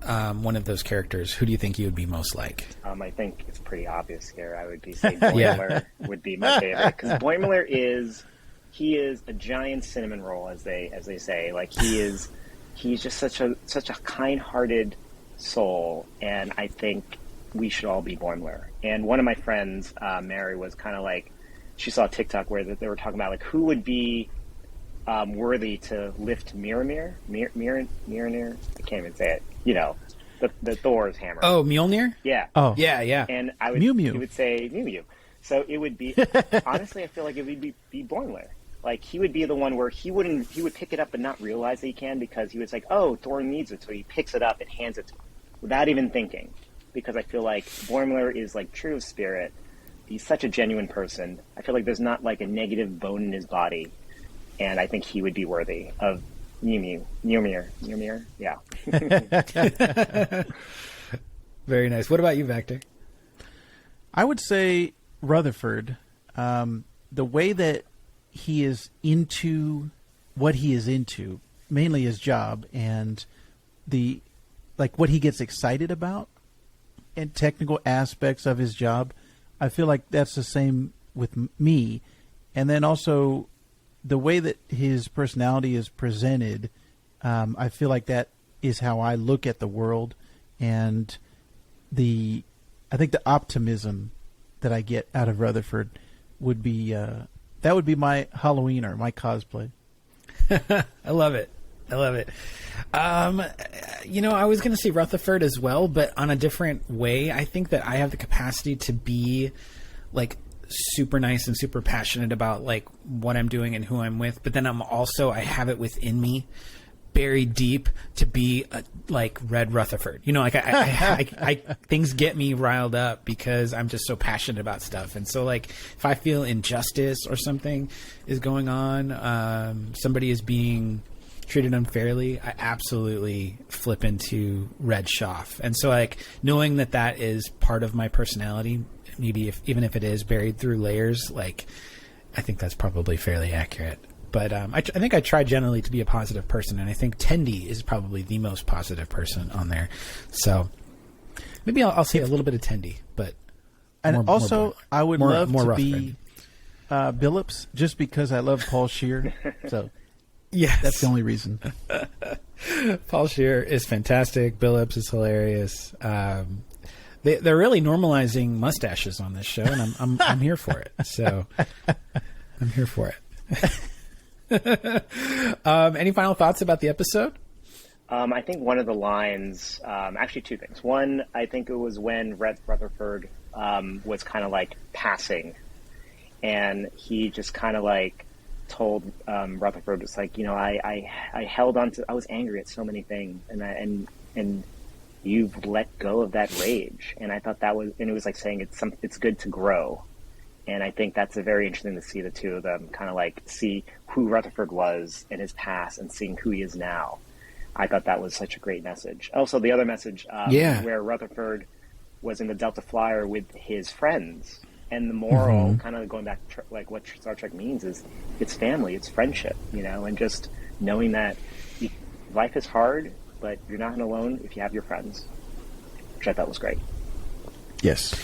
one of those characters, who do you think you would be most like? I think it's pretty obvious here. I would saying Boimler would be my favorite, because Boimler is a giant cinnamon roll, as they say. He's just such a kind-hearted soul, and I think we should all be Boimler. And one of my friends, Mary, was kind of she saw a TikTok where they were talking about who would be worthy to lift Mjolnir. I can't even say it. The Thor's hammer. Oh, Mjolnir? Yeah. Oh, yeah. And I would, Mew Mew. He would say Mew Mew. So it would be, honestly, I feel like it would be Boimler. He would be the one where he would pick it up and not realize that he can, because he was like, oh, Thor needs it. So he picks it up and hands it to him without even thinking. Because I feel like Boimler is true of spirit. He's such a genuine person. I feel like there's not a negative bone in his body. And I think he would be worthy of Mjolnir. Yeah. Very nice. What about you, Vector? I would say Rutherford. The way that he is into what he is into mainly his job and the what he gets excited about and technical aspects of his job. I feel like that's the same with me. And then also the way that his personality is presented, I feel like that is how I look at the world. And I think the optimism that I get out of Rutherford would be, that would be my Halloween or my cosplay. I love it. I love it. I was going to say Rutherford as well, but on a different way. I think that I have the capacity to be super nice and super passionate about what I'm doing and who I'm with. But then I have it within me, buried deep, to be Red Rutherford. I things get me riled up because I'm just so passionate about stuff. And so if I feel injustice or something is going on, somebody is being treated unfairly, I absolutely flip into Red Schaff. And so knowing that is part of my personality, maybe even if it is buried through layers, I think that's probably fairly accurate. But I think I try generally to be a positive person, and I think Tendi is probably the most positive person on there. So maybe I'll say a little bit of Tendi, but I would love to be Billups, just because I love Paul Scheer. So yes, that's the only reason. Paul Scheer is fantastic. Billups is hilarious. They're really normalizing mustaches on this show, and I'm here for it. So I'm here for it. Any final thoughts about the episode? I think one of the lines, actually two things. One, I think it was when Rutherford was kind of passing, and he just kind of told Rutherford, it's I held on to, I was angry at so many things, and you've let go of that rage. And I thought that was, and it was saying it's good to grow. And I think that's a very interesting to see the two of them kind of see who Rutherford was in his past and seeing who he is now. I thought that was such a great message. Also, the other message where Rutherford was in the Delta Flyer with his friends, and the moral, kind of going back to what Star Trek means, is it's family, it's friendship, and just knowing that life is hard, but you're not alone if you have your friends, which I thought was great. Yes.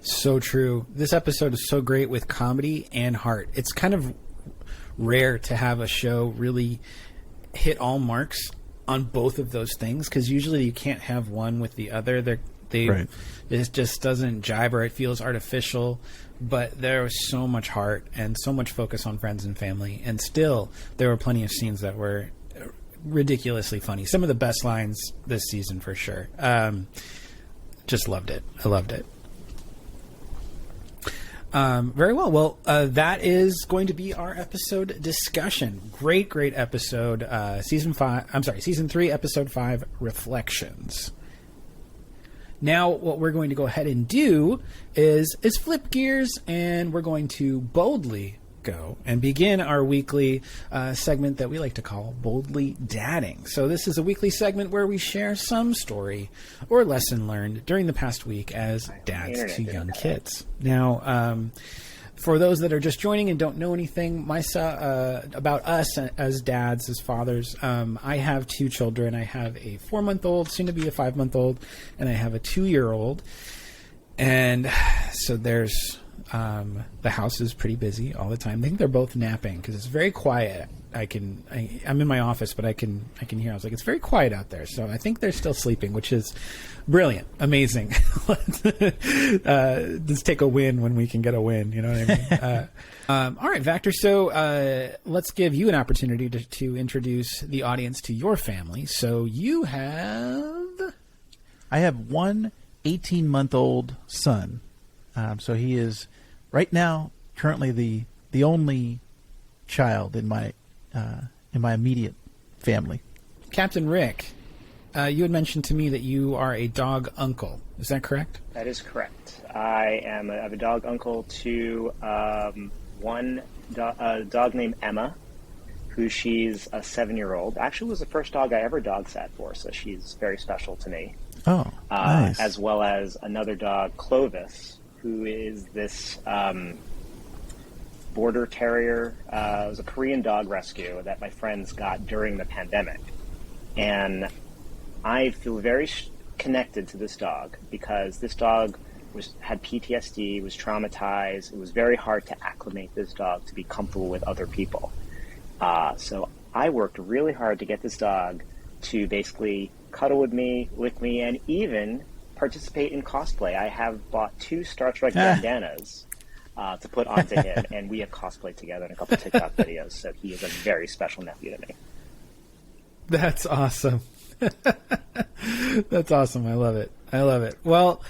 So true. This episode is so great with comedy and heart. It's kind of rare to have a show really hit all marks on both of those things, because usually you can't have one with the other. Right. It just doesn't jibe, or it feels artificial. But there was so much heart and so much focus on friends and family, and still there were plenty of scenes that were ridiculously funny. Some of the best lines this season for sure. Just loved it. I loved it. Very well. Well, that is going to be our episode discussion. Great episode. Season 3, episode 5, Reflections. Now, what we're going to go ahead and do is flip gears, and we're going to boldly go and begin our weekly segment that we like to call Boldly Dadding. So this is a weekly segment where we share some story or lesson learned during the past week as dads to young kids. Now, for those that are just joining and don't know anything about us as dads, as fathers, I have two children. I have a 4-month-old, soon to be a 5-month-old, and I have a 2-year-old. And so there's the house is pretty busy all the time. I think they're both napping because it's very quiet. I'm in my office, but I can hear. I was like, it's very quiet out there. So I think they're still sleeping, which is brilliant, amazing. Let's take a win when we can get a win. You know what I mean? All right, Vactor. So let's give you an opportunity to introduce the audience to your family. So you have... I have one 18-month-old son. So he is right now currently the only child in my immediate family. Captain Rick, you had mentioned to me that you are a dog uncle. Is that correct? That is correct. I am a dog uncle to one dog named Emma, who she's a 7-year-old. Actually, was the first dog I ever dog sat for, so she's very special to me. Oh, nice. As well as another dog, Clovis, who is this border terrier. It was a Korean dog rescue that my friends got during the pandemic. And I feel very connected to this dog because this dog had PTSD, was traumatized. It was very hard to acclimate this dog to be comfortable with other people. So I worked really hard to get this dog to basically cuddle with me, lick me, and even participate in cosplay. I have bought 2 Star Trek bandanas to put onto him, and we have cosplayed together in a couple TikTok videos. So he is a very special nephew to me. That's awesome. That's awesome. I love it. I love it. Well,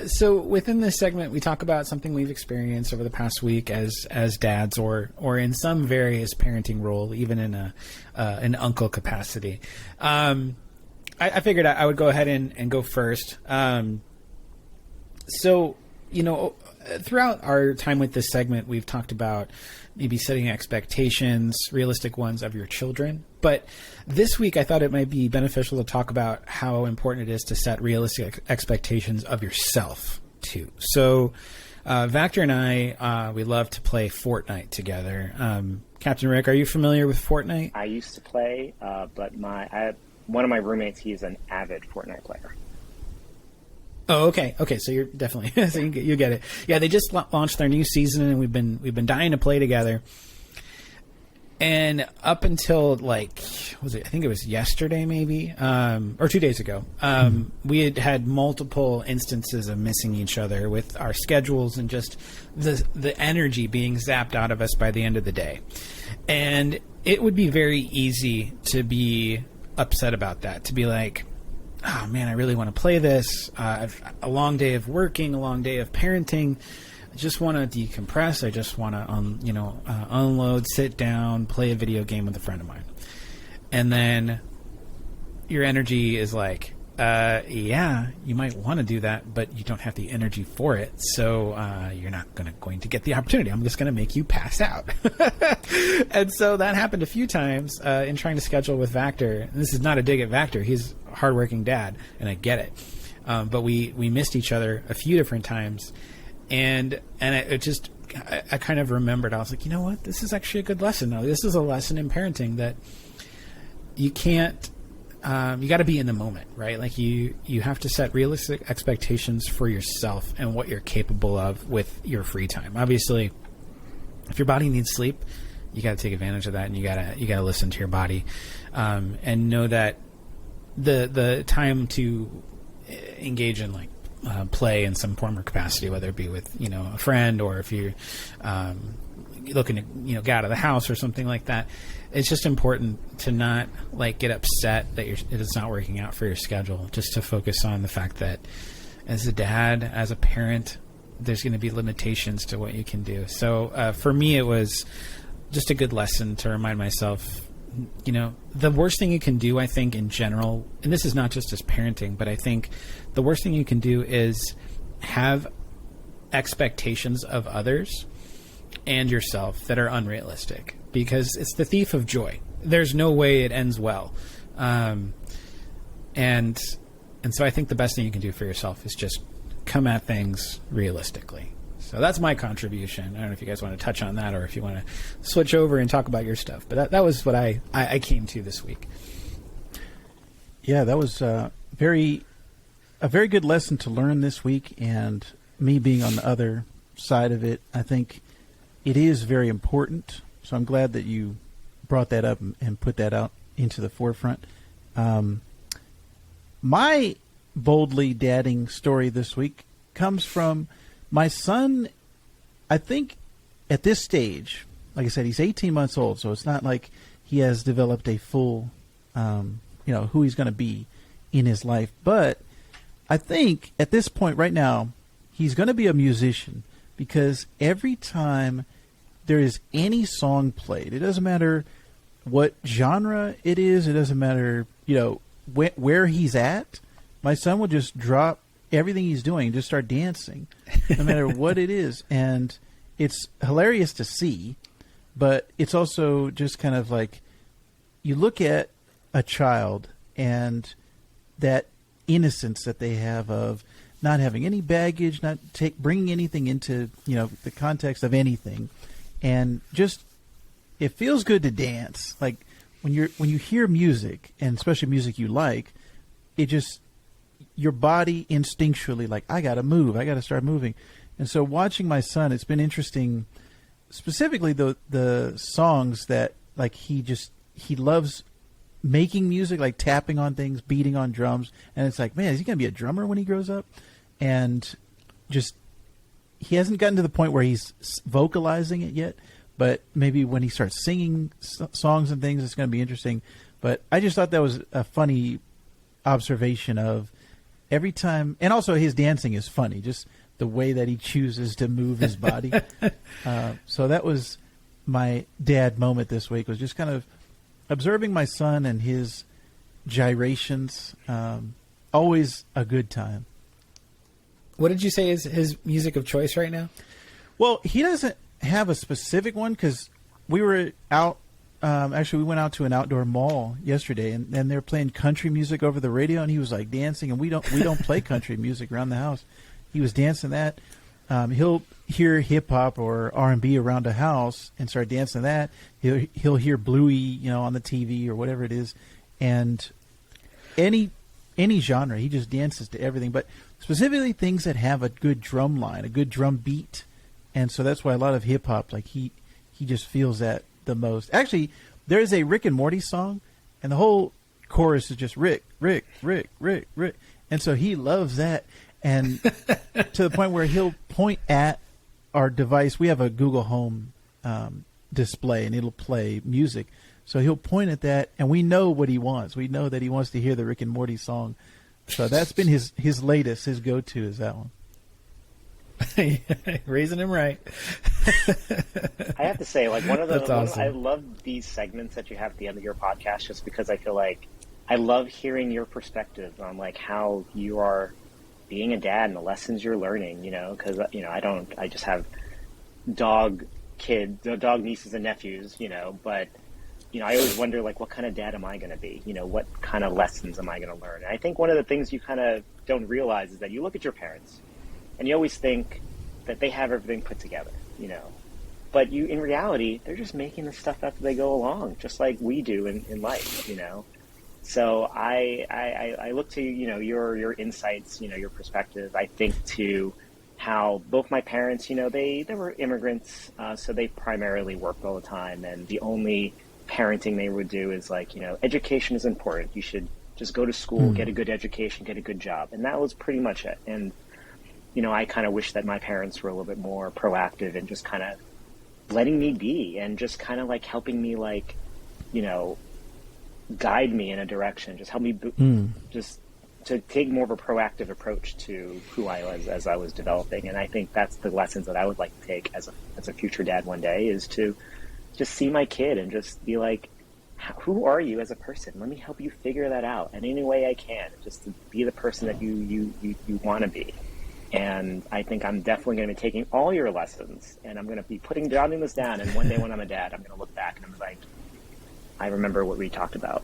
so within this segment, we talk about something we've experienced over the past week as dads, or in some various parenting role, even in an uncle capacity. I figured I would go ahead and go first. So, throughout our time with this segment, we've talked about maybe setting expectations, realistic ones of your children. But this week, I thought it might be beneficial to talk about how important it is to set realistic expectations of yourself, too. So, Vactor and I, we love to play Fortnite together. Captain Rick, are you familiar with Fortnite? I used to play, but one of my roommates, he's an avid Fortnite player. Oh, okay. Okay, so you're definitely so you get it. Yeah, they just launched their new season, and we've been dying to play together. And up until I think it was yesterday, maybe, or 2 days ago, we had multiple instances of missing each other with our schedules and just the energy being zapped out of us by the end of the day. And it would be very easy to be upset about that, to be like, oh man, I really want to play this. I've a long day of working, a long day of parenting. I just want to decompress. I just want to, unload, sit down, play a video game with a friend of mine. And then your energy is like, yeah, you might want to do that, but you don't have the energy for it. So you're not going to get the opportunity. I'm just going to make you pass out. And so that happened a few times in trying to schedule with Vactor. And this is not a dig at Vactor. He's a hardworking dad, and I get it. But we missed each other a few different times. And it just, I kind of remembered, I was like, you know what? This is actually a good lesson. Now, this is a lesson in parenting that you can't, you got to be in the moment, right? Like you have to set realistic expectations for yourself and what you're capable of with your free time. Obviously, if your body needs sleep, you got to take advantage of that, and you got to listen to your body, and know that the time to engage in play in some form or capacity, whether it be with a friend, or if you're looking to get out of the house or something like that. It's just important to not get upset that it is not working out for your schedule. Just to focus on the fact that as a dad, as a parent, there's going to be limitations to what you can do. So for me, it was just a good lesson to remind myself. The worst thing you can do, I think, in general, and this is not just as parenting, but I think the worst thing you can do is have expectations of others and yourself that are unrealistic, because it's the thief of joy. There's no way it ends well. And so I think the best thing you can do for yourself is just come at things realistically. So that's my contribution. I don't know if you guys want to touch on that, or if you want to switch over and talk about your stuff. But that was what I came to this week. Yeah, that was a very good lesson to learn this week. And me being on the other side of it, I think it is very important. So I'm glad that you brought that up and put that out into the forefront. My boldly dadding story this week comes from my son. I think at this stage, like I said, he's 18 months old, so it's not like he has developed a full, who he's going to be in his life. But I think at this point right now, he's going to be a musician, because every time there is any song played, it doesn't matter what genre it is, it doesn't matter, where he's at, my son will just drop everything he's doing, just start dancing, no matter what it is. And it's hilarious to see, but it's also just kind of like, you look at a child and that innocence that they have of not having any baggage, not bringing anything into, the context of anything. and just it feels good to dance. Like when you hear music, and especially music you like, it just your body instinctually like, I got to move, I got to start moving. And so watching my son, it's been interesting, specifically the songs that like he loves making music, like tapping on things, beating on drums. And it's like, man, is he going to be a drummer when he grows up? And just, he hasn't gotten to the point where he's vocalizing it yet, but maybe when he starts singing songs and things, it's going to be interesting. But I just thought that was a funny observation of every time, and also his dancing is funny, just the way that he chooses to move his body. So that was my dad moment this week, was just kind of observing my son and his gyrations. Always a good time. What did you say is his music of choice right now? Well, he doesn't have a specific one because we were out. Actually, we went out to an outdoor mall yesterday, and they were playing country music over the radio, and he was like dancing. And we don't play country music around the house. He was dancing that. He'll hear hip hop or R&B around the house and start dancing that. He'll hear Bluey, on the TV or whatever it is, and any genre, he just dances to everything. But specifically things that have a good drum line, a good drum beat, and so that's why a lot of hip hop, like he just feels that the most. Actually, there's a Rick and Morty song, and the whole chorus is just Rick, Rick, Rick, Rick, Rick, and so he loves that. And to the point where he'll point at our device. We have a Google Home display, and it'll play music. So he'll point at that, and we know what he wants. We know that he wants to hear the Rick and Morty song. So that's been his latest, his go-to is that one. Raising him right. I have to say, like, Awesome. I love these segments that you have at the end of your podcast, just because I feel like I love hearing your perspective on like how you are being a dad and the lessons you're learning, because, I just have dog nieces and nephews, but, I always wonder, like, what kind of dad am I going to be? What kind of lessons am I going to learn? And I think one of the things you kind of don't realize is that you look at your parents and you always think that they have everything put together, but in reality, they're just making the stuff up as they go along, just like we do in life, So I look to, your insights, your perspective. I think to how both my parents, they were immigrants, so they primarily worked all the time. And the only parenting they would do is like, education is important. You should just go to school, get a good education, get a good job. And that was pretty much it. And, I kind of wish that my parents were a little bit more proactive and just kind of letting me be and just kind of like helping me like, guide me in a direction, just help me just to take more of a proactive approach to who I was as I was developing. And I think that's the lessons that I would like to take as a future dad one day, is to just see my kid and just be like, who are you as a person? Let me help you figure that out in any way I can, just to be the person that you want to be. And I think I'm definitely going to be taking all your lessons, and I'm going to be jotting this down. And one day when I'm a dad, I'm going to look back and I'm like, I remember what we talked about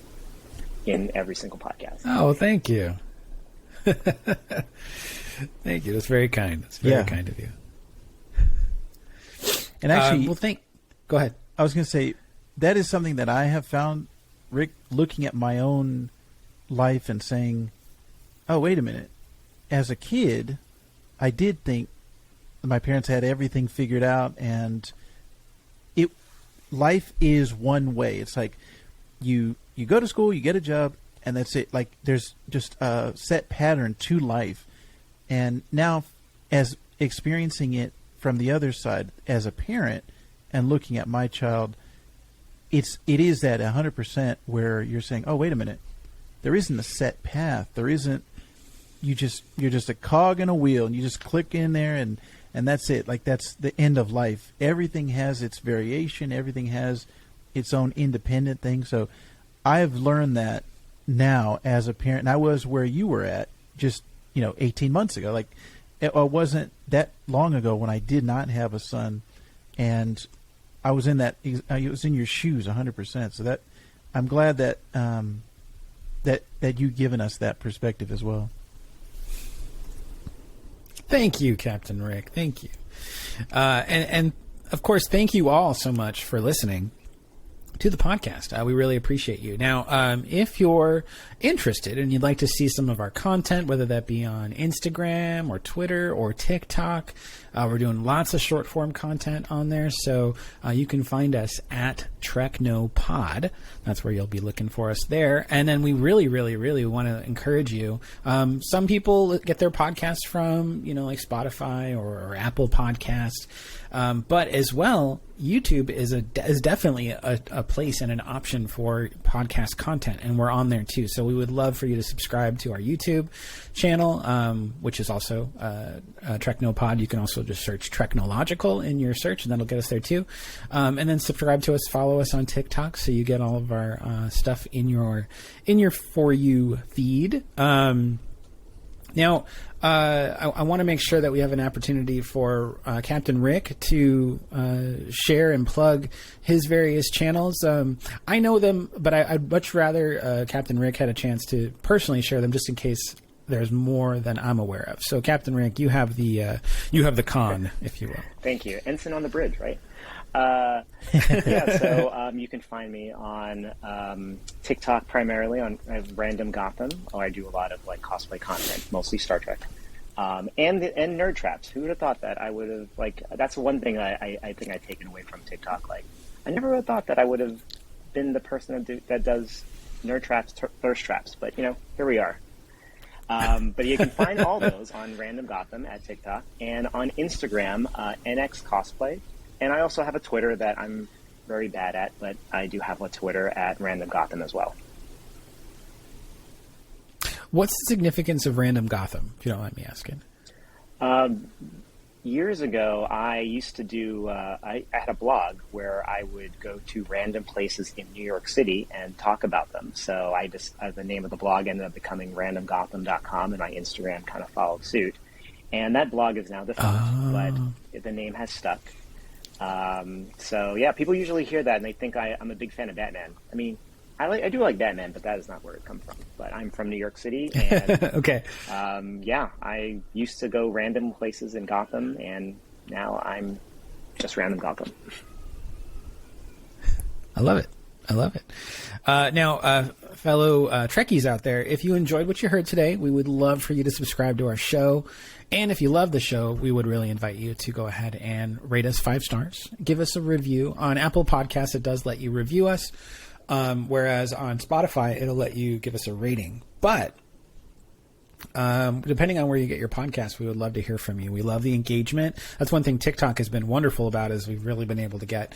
in every single podcast. Oh, thank you. Thank you. That's very kind. That's very kind of you. And actually, go ahead. I was going to say, that is something that I have found, Rick, looking at my own life and saying, oh, wait a minute. As a kid, I did think my parents had everything figured out, and life is one way. It's like you go to school, you get a job, and that's it. Like there's just a set pattern to life. And now, as experiencing it from the other side as a parent and looking at my child, it is that 100% where you're saying, oh, wait a minute, there isn't a set path. There isn't. You're just a cog in a wheel, and you just click in there, and that's it. Like that's the end of life. Everything has its variation. Everything has its own independent thing. So I've learned that now as a parent. And I was where you were at just 18 months ago. Like it wasn't that long ago when I did not have a son, and I was in your shoes 100%. So that I'm glad that that you've given us that perspective as well. Thank you, Captain Rick. Thank you. And of course, thank you all so much for listening to the podcast. We really appreciate you. Now, if you're interested and you'd like to see some of our content, whether that be on Instagram or Twitter or TikTok, we're doing lots of short form content on there. So you can find us at TREKNOPOD. That's where you'll be looking for us there. And then we really, really, really want to encourage you. Some people get their podcasts from, like Spotify or Apple Podcasts. But as well, YouTube is definitely a place and an option for podcast content, and we're on there too. So we would love for you to subscribe to our YouTube channel, which is also TREKNOPOD. You can also just search TREKnological in your search, and that'll get us there too. And then subscribe to us, follow us on TikTok, so you get all of our stuff in your For You feed. Now, I want to make sure that we have an opportunity for Captain Rick to share and plug his various channels. I know them, but I'd much rather Captain Rick had a chance to personally share them, just in case there's more than I'm aware of. So, Captain Rick, you have the con, if you will. Thank you. Ensign on the bridge, right? So you can find me on TikTok primarily on Random Gotham. I do a lot of cosplay content, mostly Star Trek, and nerd traps. Who would have thought that I would have that's one thing I think I've taken away from TikTok. I never would have thought that I would have been the person that does nerd traps, thirst traps, but here we are. But you can find all those on Random Gotham at TikTok and on Instagram, NX Cosplay. And I also have a Twitter that I'm very bad at, but I do have a Twitter at Random Gotham as well. What's the significance of Random Gotham, if you don't mind me asking? Years ago, I used to do, I had a blog where I would go to random places in New York City and talk about them. So the name of the blog ended up becoming randomgotham.com, and my Instagram kind of followed suit. And that blog is now defunct, but the name has stuck. People usually hear that and they think I'm a big fan of Batman. I mean, I do like Batman, but that is not where it comes from. But I'm from New York City, and okay. I used to go random places in Gotham, and now I'm just Random Gotham. I love it. Now, fellow Trekkies out there, if you enjoyed what you heard today, we would love for you to subscribe to our show. And if you love the show, we would really invite you to go ahead and rate us 5 stars. Give us a review. On Apple Podcasts, it does let you review us, whereas on Spotify, it'll let you give us a rating. But depending on where you get your podcast, we would love to hear from you. We love the engagement. That's one thing TikTok has been wonderful about, is we've really been able to get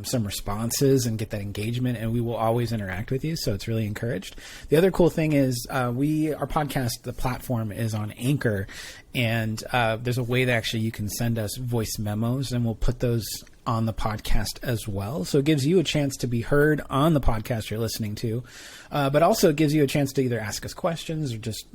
some responses and get that engagement, and we will always interact with you. So it's really encouraged. The other cool thing is our podcast, the platform is on Anchor, and there's a way that actually you can send us voice memos, and we'll put those on the podcast as well. So it gives you a chance to be heard on the podcast you're listening to, but also it gives you a chance to either ask us questions or just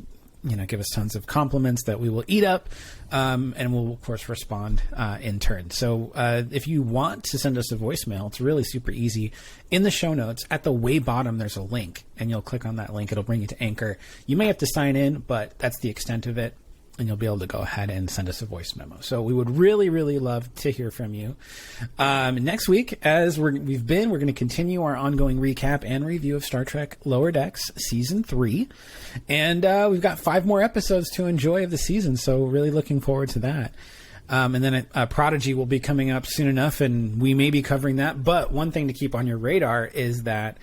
give us tons of compliments that we will eat up, and we'll, of course, respond in turn. So if you want to send us a voicemail, it's really super easy. In the show notes, at the way bottom, there's a link, and you'll click on that link. It'll bring you to Anchor. You may have to sign in, but that's the extent of it, and you'll be able to go ahead and send us a voice memo. So we would really, really love to hear from you. Next week, as we're going to continue our ongoing recap and review of Star Trek Lower Decks Season 3. And we've got 5 more episodes to enjoy of the season, so really looking forward to that. And then Prodigy will be coming up soon enough, and we may be covering that. But one thing to keep on your radar is that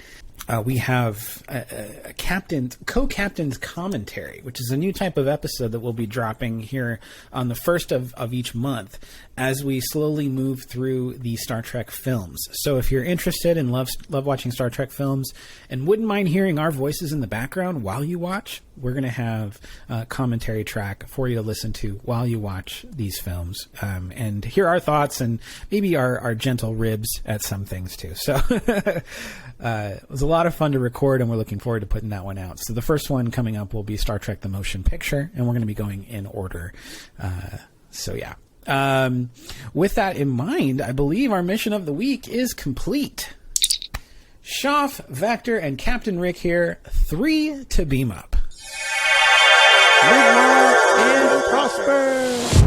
we have a co-captain's commentary, which is a new type of episode that we'll be dropping here on the first of each month as we slowly move through the Star Trek films. So if you're interested and love watching Star Trek films and wouldn't mind hearing our voices in the background while you watch, we're going to have a commentary track for you to listen to while you watch these films, and hear our thoughts and maybe our gentle ribs at some things too. So it was a lot of fun to record, and we're looking forward to putting that one out. So the first one coming up will be Star Trek The Motion Picture, and we're going to be going in order. With that in mind, I believe our mission of the week is complete. Shoff, Vector, and Captain Rick here, 3 to beam up. Live long and prosper!